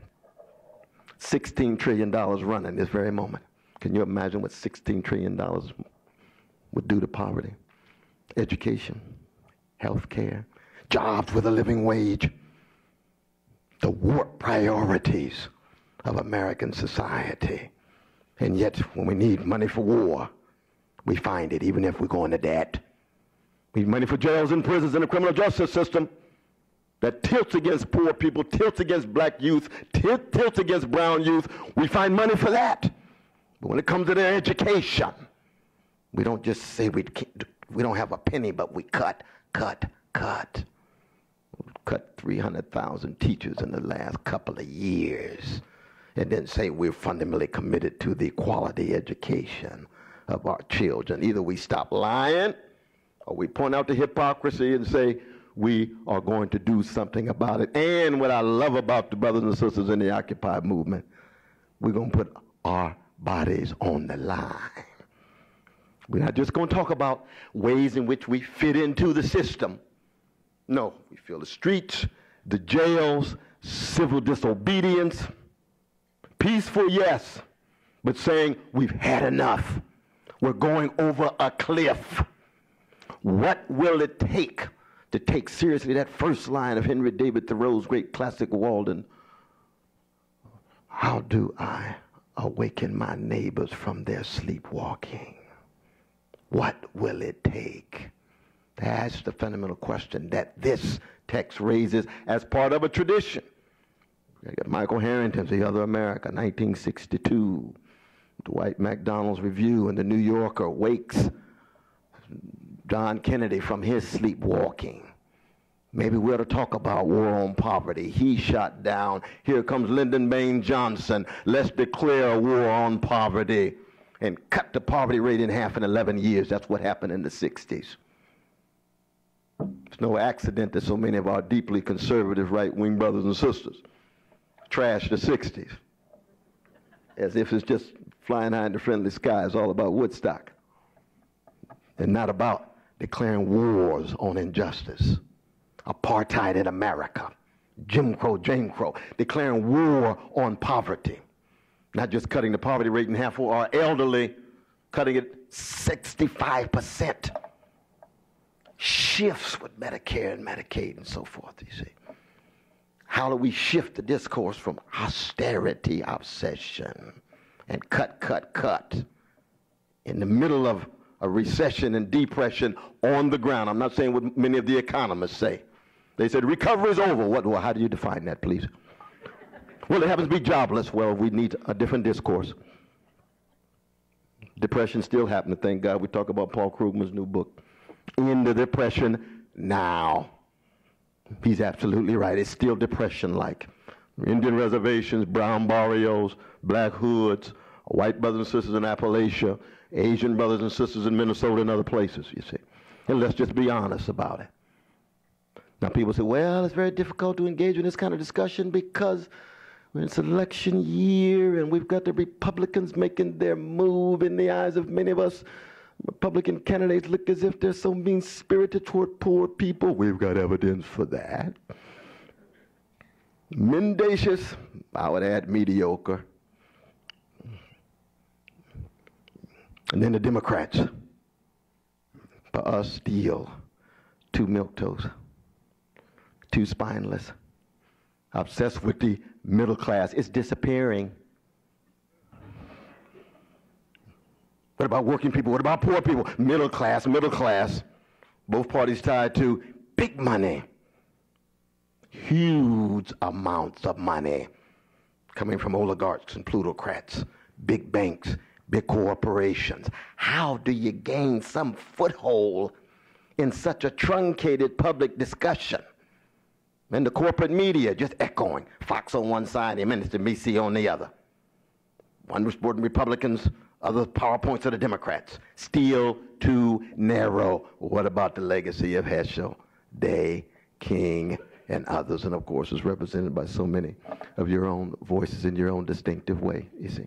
$16 trillion running this very moment. Can you imagine what $16 trillion would do to poverty? Education, health care, jobs with a living wage. The warped priorities of American society. And yet, when we need money for war, we find it, even if we go into debt. We need money for jails and prisons and the criminal justice system that tilts against poor people, tilts against black youth, tilts against brown youth. We find money for that. But when it comes to their education, we don't just say we don't have a penny, but we cut. We've cut 300,000 teachers in the last couple of years, and then say we're fundamentally committed to the quality education of our children. Either we stop lying, or we point out the hypocrisy and say we are going to do something about it. And what I love about the brothers and sisters in the Occupy movement, we're going to put our bodies on the line. We're not just going to talk about ways in which we fit into the system. No, we fill the streets, the jails, civil disobedience, peaceful, yes, but saying we've had enough. We're going over a cliff. What will it take to take seriously that first line of Henry David Thoreau's great classic Walden? How do I awaken my neighbors from their sleepwalking? What will it take? That's the fundamental question that this text raises as part of a tradition. You got Michael Harrington's The Other America, 1962. Dwight MacDonald's Review and the New Yorker wakes John Kennedy from his sleepwalking. Maybe we ought to talk about war on poverty. He shot down. Here comes Lyndon Baines Johnson. Let's declare a war on poverty and cut the poverty rate in half in 11 years. That's what happened in the 60s. It's no accident that so many of our deeply conservative right-wing brothers and sisters trashed the 60s. As if it's just flying high in the friendly skies, all about Woodstock. and not about declaring wars on injustice, apartheid in America, Jim Crow, declaring war on poverty, not just cutting the poverty rate in half for our elderly, cutting it 65%. Shifts with Medicare and Medicaid and so forth, you see. How do we shift the discourse from austerity obsession and cut in the middle of a recession and depression on the ground? I'm not saying what many of the economists say. They said recovery is over. Well, how do you define that, please? Well, it happens to be jobless. Well, we need a different discourse. Depression still happening, thank God. We talk about Paul Krugman's new book, End the Depression Now. He's absolutely right. It's still depression-like. Indian reservations, brown barrios, black hoods, white brothers and sisters in Appalachia, Asian brothers and sisters in Minnesota and other places, you see. And let's just be honest about it. Now people say, well, it's very difficult to engage in this kind of discussion because it's election year and we've got the Republicans making their move. In the eyes of many of us, Republican candidates look as if they're so mean-spirited toward poor people. We've got evidence for that. Mendacious, I would add mediocre. And then the Democrats, for us, still too milquetoast, too spineless, obsessed with the middle class. It's disappearing. What about working people? What about poor people? Middle class. Both parties tied to big money. Huge amounts of money coming from oligarchs and plutocrats, big banks, big corporations. How do you gain some foothold in such a truncated public discussion? And the corporate media just echoing. Fox on one side, MSNBC on the other. One reporting Republicans, other PowerPoints of the Democrats. Still too narrow. What about the legacy of Heschel, Day, King, and others? And of course, it's represented by so many of your own voices in your own distinctive way, you see.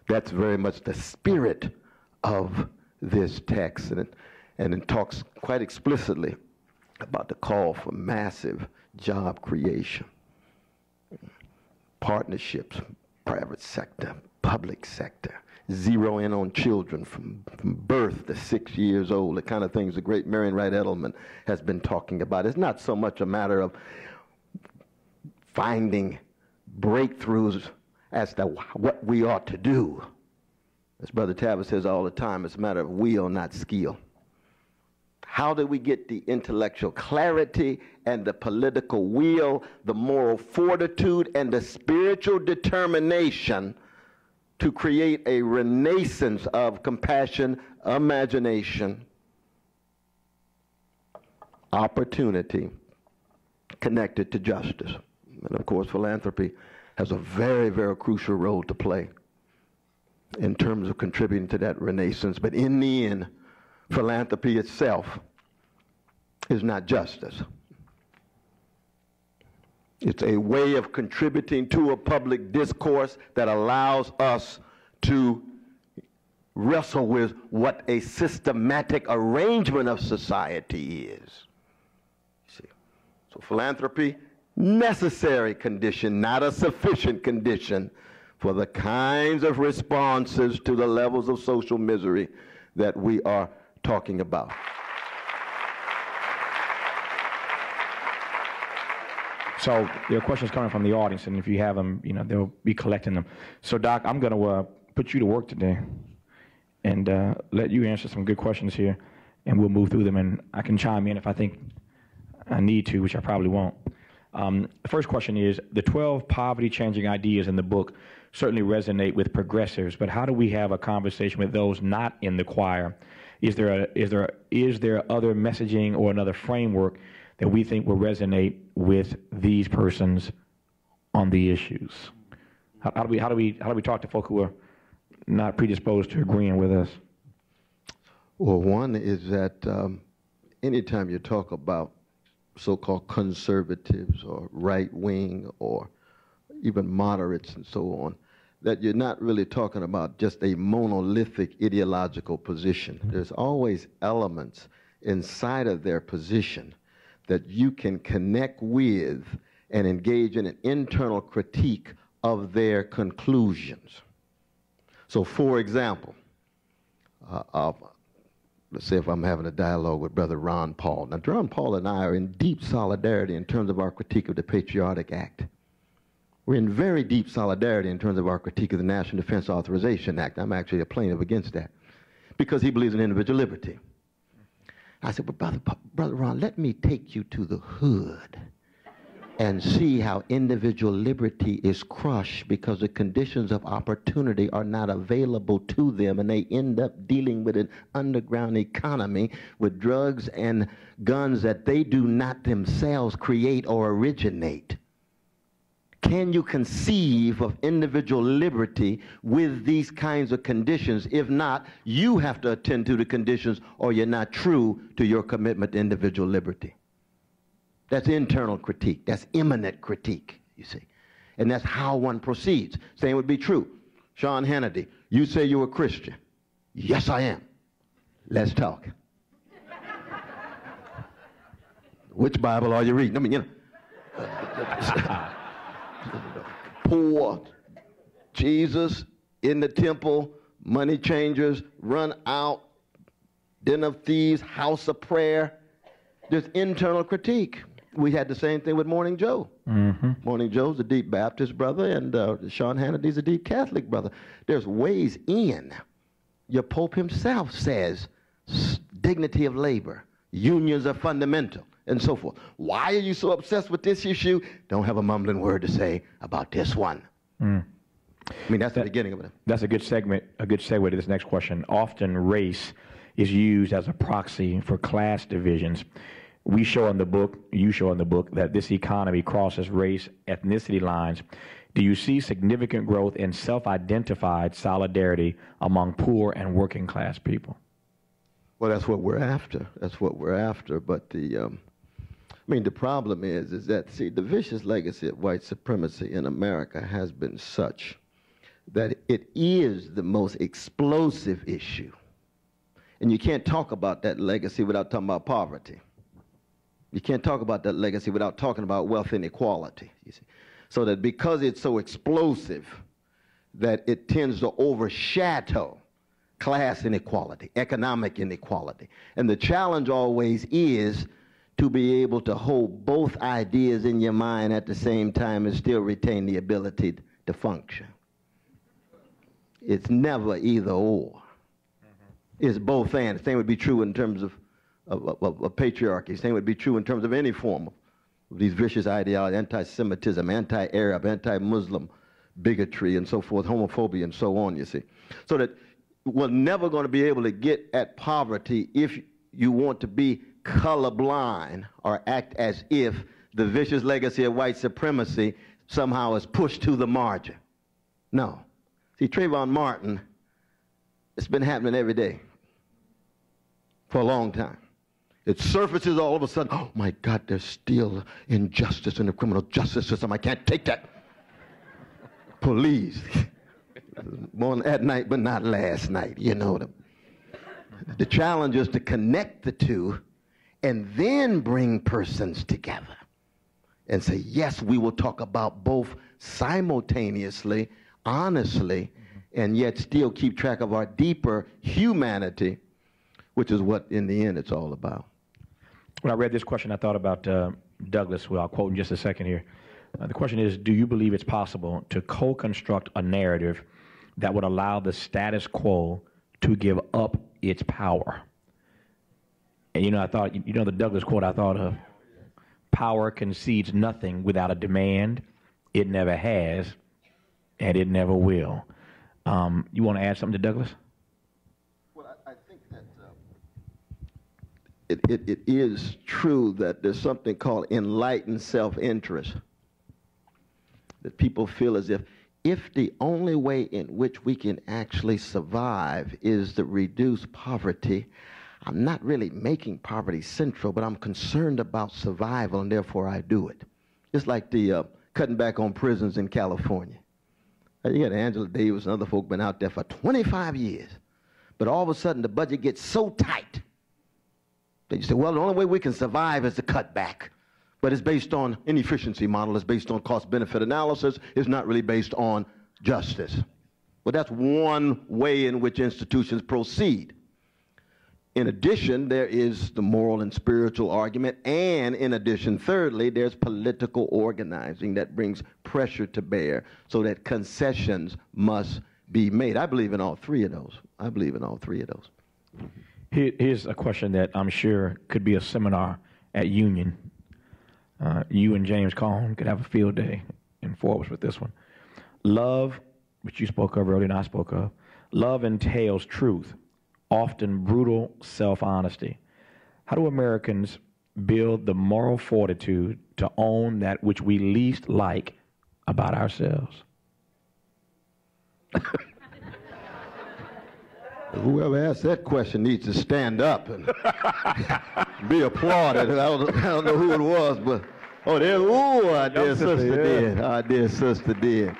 That's very much the spirit of this text. And it talks quite explicitly about the call for massive job creation, partnerships, private sector, public sector, zero in on children from birth to 6 years old, the kind of things the great Marian Wright Edelman has been talking about. It's not so much a matter of finding breakthroughs as to what we ought to do. As Brother Tavis says all the time, it's a matter of will, not skill. How do we get the intellectual clarity and the political will, the moral fortitude, and the spiritual determination to create a renaissance of compassion, imagination, opportunity connected to justice? And of course, philanthropy has a very, very crucial role to play in terms of contributing to that renaissance. But in the end, philanthropy itself is not justice. It's a way of contributing to a public discourse that allows us to wrestle with what a systematic arrangement of society is. See? So philanthropy, necessary condition, not a sufficient condition for the kinds of responses to the levels of social misery that we are talking about. So there are questions coming from the audience, and if you have them, they'll be collecting them. So Doc, I'm going to put you to work today and let you answer some good questions here, and we'll move through them, and I can chime in if I think I need to, which I probably won't. The first question is, the 12 poverty-changing ideas in the book certainly resonate with progressives, but how do we have a conversation with those not in the choir? Is there other messaging or another framework that we think will resonate with these persons on the issues? How do we talk to folk who are not predisposed to agreeing with us? Well, one is that anytime you talk about so-called conservatives or right-wing or even moderates and so on, that you're not really talking about just a monolithic ideological position. There's always elements inside of their position that you can connect with and engage in an internal critique of their conclusions. So, for example, let's say if I'm having a dialogue with Brother Ron Paul. Now, Ron Paul and I are in deep solidarity in terms of our critique of the Patriotic Act. We're in very deep solidarity in terms of our critique of the National Defense Authorization Act. I'm actually a plaintiff against that because he believes in individual liberty. I said, but Brother Ron, let me take you to the hood and see how individual liberty is crushed because the conditions of opportunity are not available to them, and they end up dealing with an underground economy with drugs and guns that they do not themselves create or originate. Can you conceive of individual liberty with these kinds of conditions? If not, you have to attend to the conditions or you're not true to your commitment to individual liberty. That's internal critique. That's immanent critique, you see. And that's how one proceeds. Same would be true. Sean Hannity, you say you're a Christian. Yes, I am. Let's talk. Which Bible are you reading? I mean, you know. Poor, Jesus in the temple, money changers, run out, den of thieves, house of prayer. There's internal critique. We had the same thing with Morning Joe. Mm-hmm. Morning Joe's a deep Baptist brother, and Sean Hannity's a deep Catholic brother. There's ways in. Your Pope himself says dignity of labor, unions are fundamental, and so forth. Why are you so obsessed with this issue? Don't have a mumbling word to say about this one. Mm. I mean, that's the beginning of it. That's a good segue to this next question. Often race is used as a proxy for class divisions. We show in the book, you show in the book, that this economy crosses race, ethnicity lines. Do you see significant growth in self-identified solidarity among poor and working class people? Well, that's what we're after. That's what we're after. But the problem is that, see, the vicious legacy of white supremacy in America has been such that it is the most explosive issue. And you can't talk about that legacy without talking about poverty. You can't talk about that legacy without talking about wealth inequality, you see. So that because it's so explosive, that it tends to overshadow class inequality, economic inequality. And the challenge always is to be able to hold both ideas in your mind at the same time and still retain the ability to function. It's never either or. Mm-hmm. It's both and. The same would be true in terms of patriarchy. The same would be true in terms of any form of these vicious ideologies, anti-Semitism, anti-Arab, anti-Muslim bigotry, and so forth, homophobia, and so on, you see. So that we're never going to be able to get at poverty if you want to be colorblind or act as if the vicious legacy of white supremacy somehow is pushed to the margin. No. See, Trayvon Martin, it's been happening every day for a long time. It surfaces all of a sudden, oh my God, there's still injustice in the criminal justice system. I can't take that. Police. More at night, but not last night. You know, the challenge is to connect the two and then bring persons together and say, yes, we will talk about both simultaneously, honestly, and yet still keep track of our deeper humanity, which is what, in the end, it's all about. When I read this question, I thought about Douglas, who I'll quote in just a second here. The question is, do you believe it's possible to co-construct a narrative that would allow the status quo to give up its power? And, you know, I thought, you know, the Douglas quote I thought of, power concedes nothing without a demand. It never has, and it never will. You want to add something to Douglas? Well, I think that it is true that there's something called enlightened self-interest, that people feel as if the only way in which we can actually survive is to reduce poverty, I'm not really making poverty central, but I'm concerned about survival, and therefore I do it. Just like the cutting back on prisons in California. You got Angela Davis and other folk been out there for 25 years. But all of a sudden, the budget gets so tight that you say, well, the only way we can survive is to cut back. But it's based on an efficiency model. It's based on cost-benefit analysis. It's not really based on justice. Well, that's one way in which institutions proceed. In addition, there is the moral and spiritual argument, and in addition, thirdly, there's political organizing that brings pressure to bear so that concessions must be made. I believe in all three of those. I believe in all three of those. Here's a question that I'm sure could be a seminar at Union. You and James Cone could have a field day in Forbes with this one. Love, which you spoke of earlier and I spoke of, love entails truth, often brutal self-honesty. How do Americans build the moral fortitude to own that which we least like about ourselves? Whoever asked that question needs to stand up and be applauded. I don't know who it was, but our dear sister did. Our dear sister did.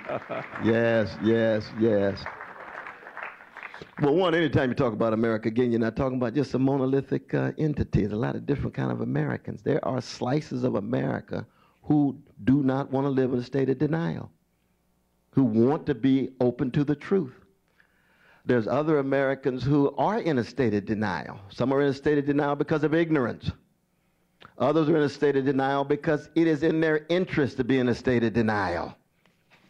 Yes, yes, yes. Well, anytime you talk about America, again, you're not talking about just a monolithic entity. There's a lot of different kind of Americans. There are slices of America who do not want to live in a state of denial, who want to be open to the truth. There's other Americans who are in a state of denial. Some are in a state of denial because of ignorance. Others are in a state of denial because it is in their interest to be in a state of denial.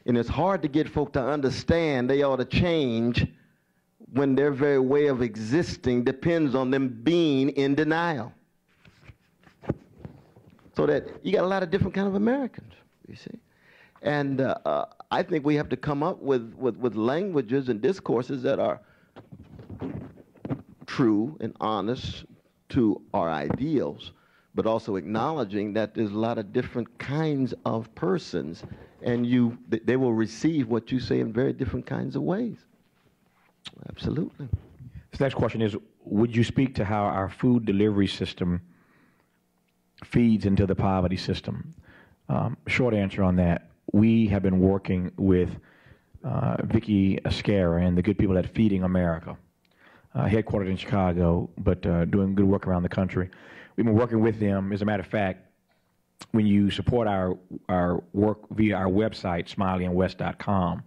And it's hard to get folk to understand they ought to change when their very way of existing depends on them being in denial. So that you got a lot of different kind of Americans, you see. And I think we have to come up with languages and discourses that are true and honest to our ideals, but also acknowledging that there's a lot of different kinds of persons, and they will receive what you say in very different kinds of ways. Absolutely. This next question is, would you speak to how our food delivery system feeds into the poverty system? Short answer on that. We have been working with Vicki Ascara and the good people at Feeding America, headquartered in Chicago, but doing good work around the country. We've been working with them. As a matter of fact, when you support our work via our website, smileyandwest.com,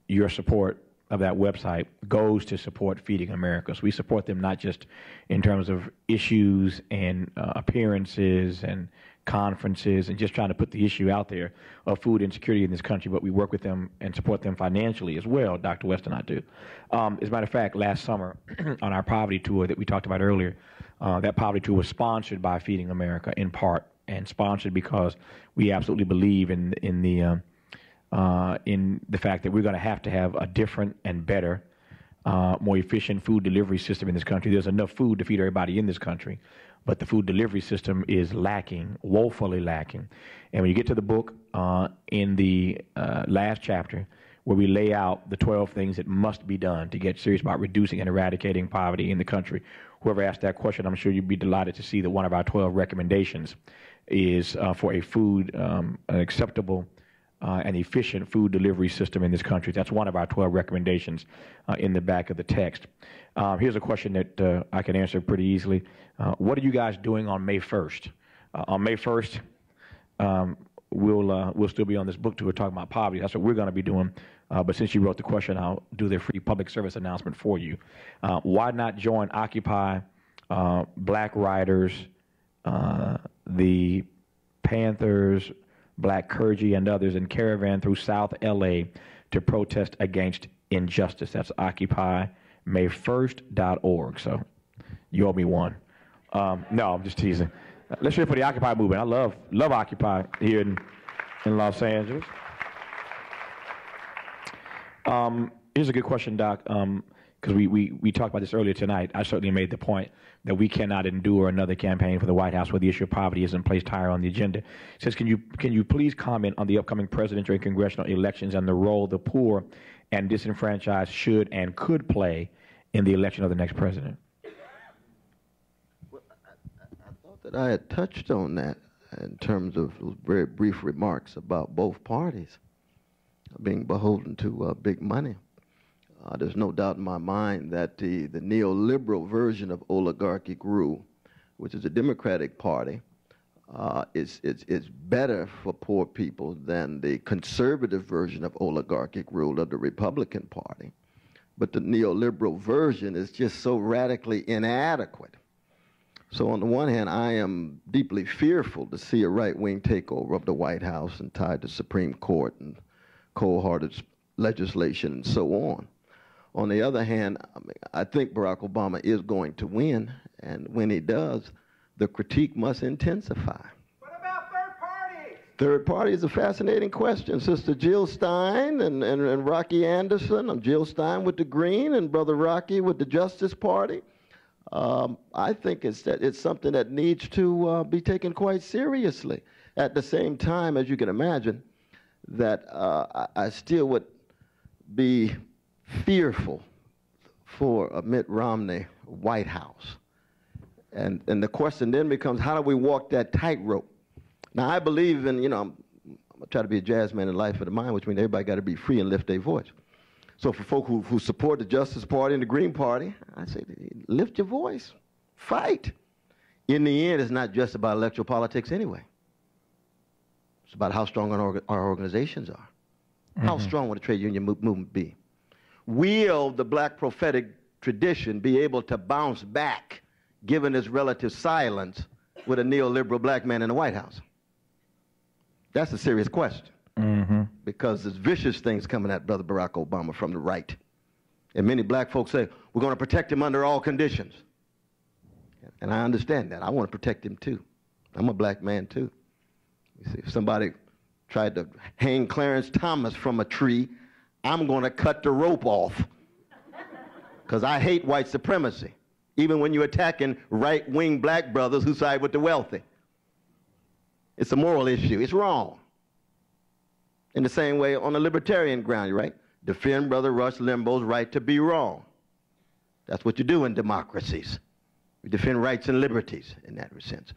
your support of that website goes to support Feeding America. So we support them not just in terms of issues and appearances and conferences and just trying to put the issue out there of food insecurity in this country, but we work with them and support them financially as well, Dr. West and I do. As a matter of fact, last summer on our poverty tour that we talked about earlier, that poverty tour was sponsored by Feeding America in part, and sponsored because we absolutely believe in the fact that we're going to have a different and better, more efficient food delivery system in this country. There's enough food to feed everybody in this country, but the food delivery system is lacking, woefully lacking. And when you get to the book in the last chapter, where we lay out the 12 things that must be done to get serious about reducing and eradicating poverty in the country, whoever asked that question, I'm sure you'd be delighted to see that one of our 12 recommendations is for an acceptable and efficient food delivery system in this country. That's one of our 12 recommendations in the back of the text. Here's a question that I can answer pretty easily. What are you guys doing on May 1st? On May 1st, we'll still be on this book tour talking about poverty. That's what we're going to be doing. But since you wrote the question, I'll do the free public service announcement for you. Why not join Occupy, Black Riders, the Panthers, Black Clergy, and others in caravan through South LA to protest against injustice? That's occupymay1st.org. So you owe me one. No, I'm just teasing. Let's hear for the Occupy movement. I love Occupy here in Los Angeles. Here's a good question, Doc, because we talked about this earlier tonight. I certainly made the point that we cannot endure another campaign for the White House where the issue of poverty isn't placed higher on the agenda. It says, can you please comment on the upcoming presidential and congressional elections and the role the poor and disenfranchised should and could play in the election of the next president? Well, I thought that I had touched on that in terms of those very brief remarks about both parties. being beholden to big money. There's no doubt in my mind that the neoliberal version of oligarchic rule, which is the Democratic Party, is better for poor people than the conservative version of oligarchic rule of the Republican Party. But the neoliberal version is just so radically inadequate. So on the one hand, I am deeply fearful to see a right-wing takeover of the White House and tied to Supreme Court and cold-hearted legislation and so on. On the other hand, I think Barack Obama is going to win, and when he does, the critique must intensify. What about third parties? Third party is a fascinating question. Sister Jill Stein and Rocky Anderson. I'm Jill Stein with the Green and Brother Rocky with the Justice Party. I think it's something that needs to be taken quite seriously. At the same time, as you can imagine, that I still would be fearful for a Mitt Romney White House. And the question then becomes, how do we walk that tightrope? Now, I believe in, I'm going to try to be a jazz man in life of the mind, which means everybody got to be free and lift their voice. So for folk who support the Justice Party and the Green Party, I say, lift your voice, fight. In the end, it's not just about electoral politics anyway. It's about how strong our organizations are. Mm-hmm. How strong will the trade union movement be? Will the black prophetic tradition be able to bounce back, given its relative silence, with a neoliberal black man in the White House? That's a serious question. Mm-hmm. Because there's vicious things coming at Brother Barack Obama from the right. And many black folks say, we're going to protect him under all conditions. And I understand that. I want to protect him too. I'm a black man too. You see, if somebody tried to hang Clarence Thomas from a tree, I'm going to cut the rope off. Because I hate white supremacy, even when you're attacking right-wing black brothers who side with the wealthy. It's a moral issue. It's wrong. In the same way, on the libertarian ground, right? Defend Brother Rush Limbaugh's right to be wrong. That's what you do in democracies. We defend rights and liberties in that sense.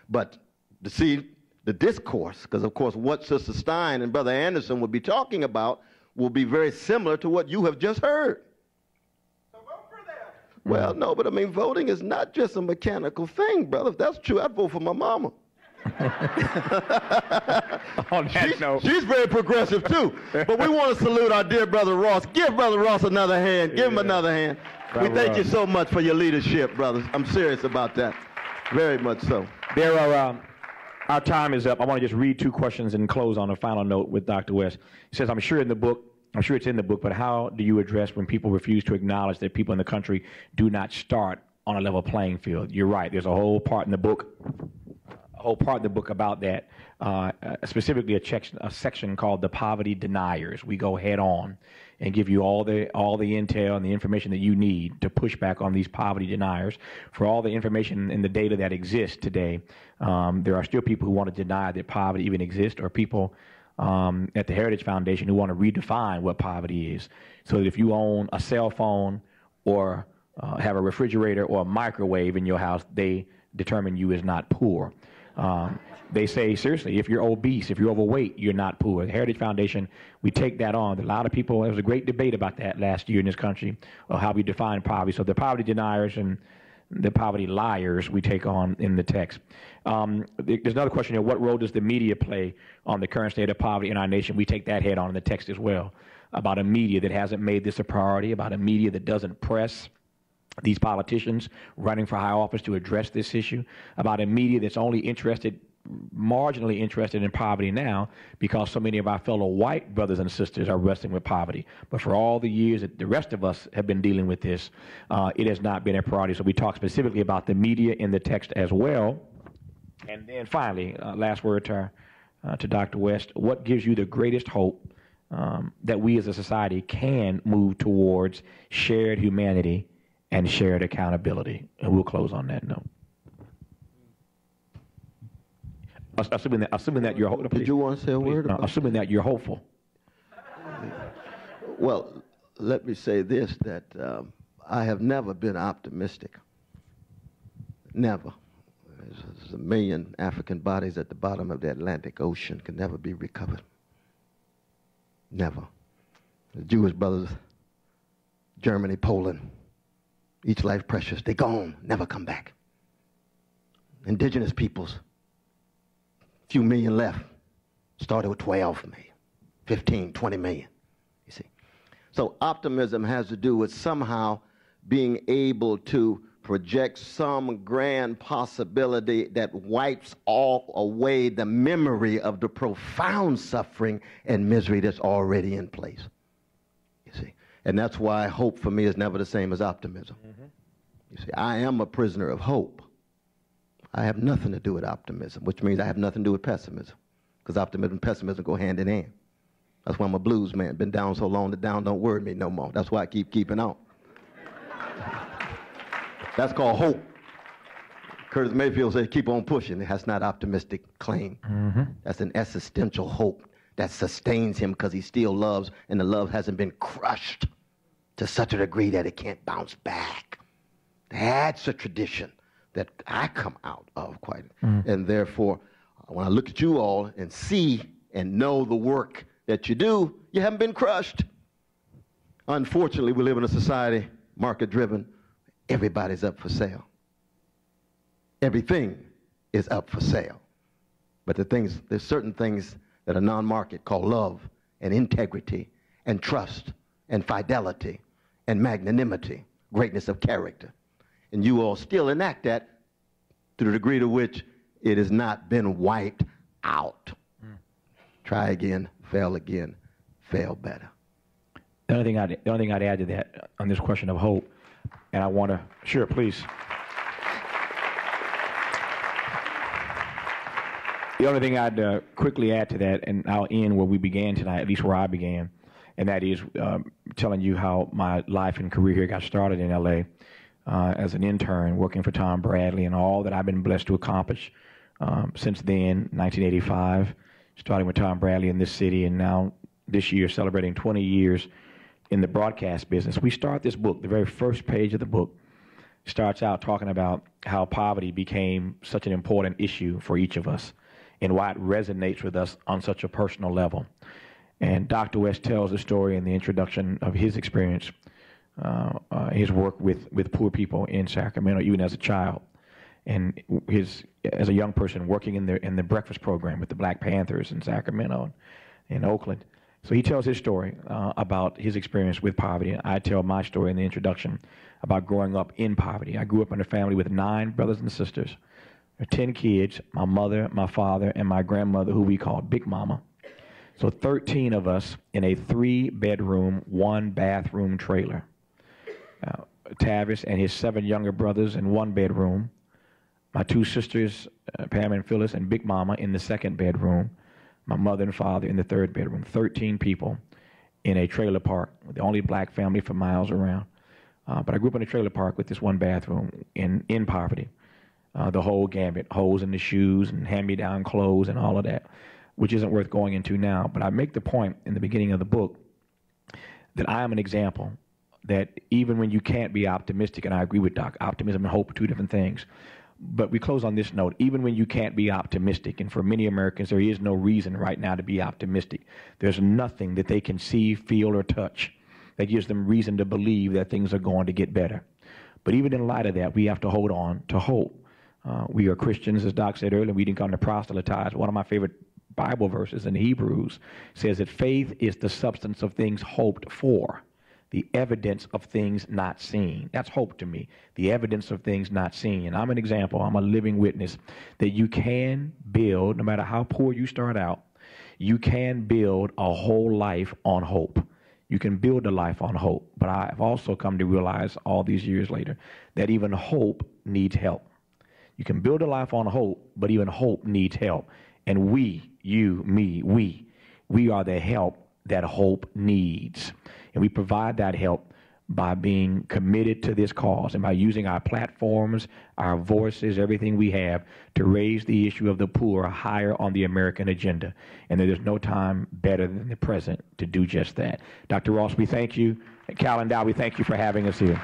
But to see the discourse, because of course what Sister Stein and Brother Anderson would be talking about will be very similar to what you have just heard. So vote for them. Well, no, but I mean, voting is not just a mechanical thing, brother. If that's true, I'd vote for my mama. On that note. She's very progressive too. But we want to salute our dear Brother Ross. Give Brother Ross another hand. Give him another hand. We thank you so much for your leadership, brothers. I'm serious about that. Very much so. There are, our time is up. I want to just read two questions and close on a final note with Dr. West. He says, I'm sure it's in the book, but how do you address when people refuse to acknowledge that people in the country do not start on a level playing field? You're right. There's a whole part in the book about that, specifically a section called the poverty deniers. We go head on and give you all the intel and the information that you need to push back on these poverty deniers. For all the information and the data that exists today, there are still people who want to deny that poverty even exists, or people at the Heritage Foundation who want to redefine what poverty is. So that if you own a cell phone or have a refrigerator or a microwave in your house, they determine you as not poor. They say, seriously, if you're obese, if you're overweight, you're not poor. The Heritage Foundation, we take that on. A lot of people, there was a great debate about that last year in this country, how we define poverty. So the poverty deniers and the poverty liars we take on in the text. There's another question here. What role does the media play on the current state of poverty in our nation? We take that head on in the text as well, about a media that hasn't made this a priority, about a media that doesn't press these politicians running for high office to address this issue, about a media that's only marginally interested in poverty now because so many of our fellow white brothers and sisters are wrestling with poverty. But for all the years that the rest of us have been dealing with this, it has not been a priority. So we talk specifically about the media in the text as well. And then finally, last word to Dr. West, what gives you the greatest hope that we as a society can move towards shared humanity and shared accountability? And we'll close on that note. Assuming that you're hopeful. Did you want to say a word? Assuming that you're hopeful. Well, let me say this, that I have never been optimistic. Never. There's a million African bodies at the bottom of the Atlantic Ocean can never be recovered. Never. The Jewish brothers, Germany, Poland, each life precious. They gone, never come back. Indigenous peoples, few million left. Started with 12 million, 15, 20 million, you see. So optimism has to do with somehow being able to project some grand possibility that wipes all away the memory of the profound suffering and misery that's already in place, you see. And that's why hope for me is never the same as optimism. You see, I am a prisoner of hope. I have nothing to do with optimism, which means I have nothing to do with pessimism, because optimism and pessimism go hand in hand. That's why I'm a blues man. Been down so long, the down don't worry me no more. That's why I keep keeping on. That's called hope. Curtis Mayfield said, keep on pushing. That's not optimistic claim. That's an existential hope that sustains him because he still loves, and the love hasn't been crushed to such a degree that it can't bounce back. That's a tradition that I come out of quite. And therefore, when I look at you all and see and know the work that you do, you haven't been crushed. Unfortunately, we live in a society, market-driven. Everybody's up for sale. Everything is up for sale. But there's certain things that are non-market called love and integrity and trust and fidelity and magnanimity, greatness of character. And you all still enact that to the degree to which it has not been wiped out. Try again, fail better. The only thing I'd add to that on this question of hope, and I want to, sure, please. The only thing I'd quickly add to that, and I'll end where we began tonight, at least where I began, and that is telling you how my life and career here got started in L.A. As an intern working for Tom Bradley, and all that I've been blessed to accomplish since then, 1985, starting with Tom Bradley in this city, and now this year celebrating 20 years in the broadcast business. We start this book, the very first page of the book starts out talking about how poverty became such an important issue for each of us and why it resonates with us on such a personal level. And Dr. West tells the story in the introduction of his experience, his work with poor people in Sacramento, even as a child, and as a young person working in the breakfast program with the Black Panthers in Sacramento and Oakland. So he tells his story about his experience with poverty. And I tell my story in the introduction about growing up in poverty. I grew up in a family with 9 brothers and sisters, 10 kids, my mother, my father, and my grandmother, who we called Big Mama. So 13 of us in a 3-bedroom, 1-bathroom trailer. Tavis and his 7 younger brothers in 1 bedroom. My 2 sisters, Pam and Phyllis, and Big Mama in the 2nd bedroom. My mother and father in the 3rd bedroom. 13 people in a trailer park, the only black family for miles around. But I grew up in a trailer park with this 1 bathroom in poverty. The whole gambit, holes in the shoes and hand-me-down clothes and all of that, which isn't worth going into now. But I make the point in the beginning of the book that I am an example that even when you can't be optimistic, and I agree with Doc, optimism and hope are 2 different things. But we close on this note, even when you can't be optimistic, and for many Americans there is no reason right now to be optimistic. There's nothing that they can see, feel, or touch that gives them reason to believe that things are going to get better. But even in light of that, we have to hold on to hope. We are Christians, as Doc said earlier. We didn't come to proselytize. One of my favorite Bible verses in Hebrews says that faith is the substance of things hoped for, the evidence of things not seen. That's hope to me, the evidence of things not seen. And I'm an example, I'm a living witness that you can build, no matter how poor you start out, you can build a whole life on hope. You can build a life on hope. But I've also come to realize all these years later that even hope needs help. You can build a life on hope, but even hope needs help. And we, you, me, we are the help that hope needs. And we provide that help by being committed to this cause and by using our platforms, our voices, everything we have to raise the issue of the poor higher on the American agenda. And there's no time better than the present to do just that. Dr. Ross, we thank you. Cal and Dow, we thank you for having us here.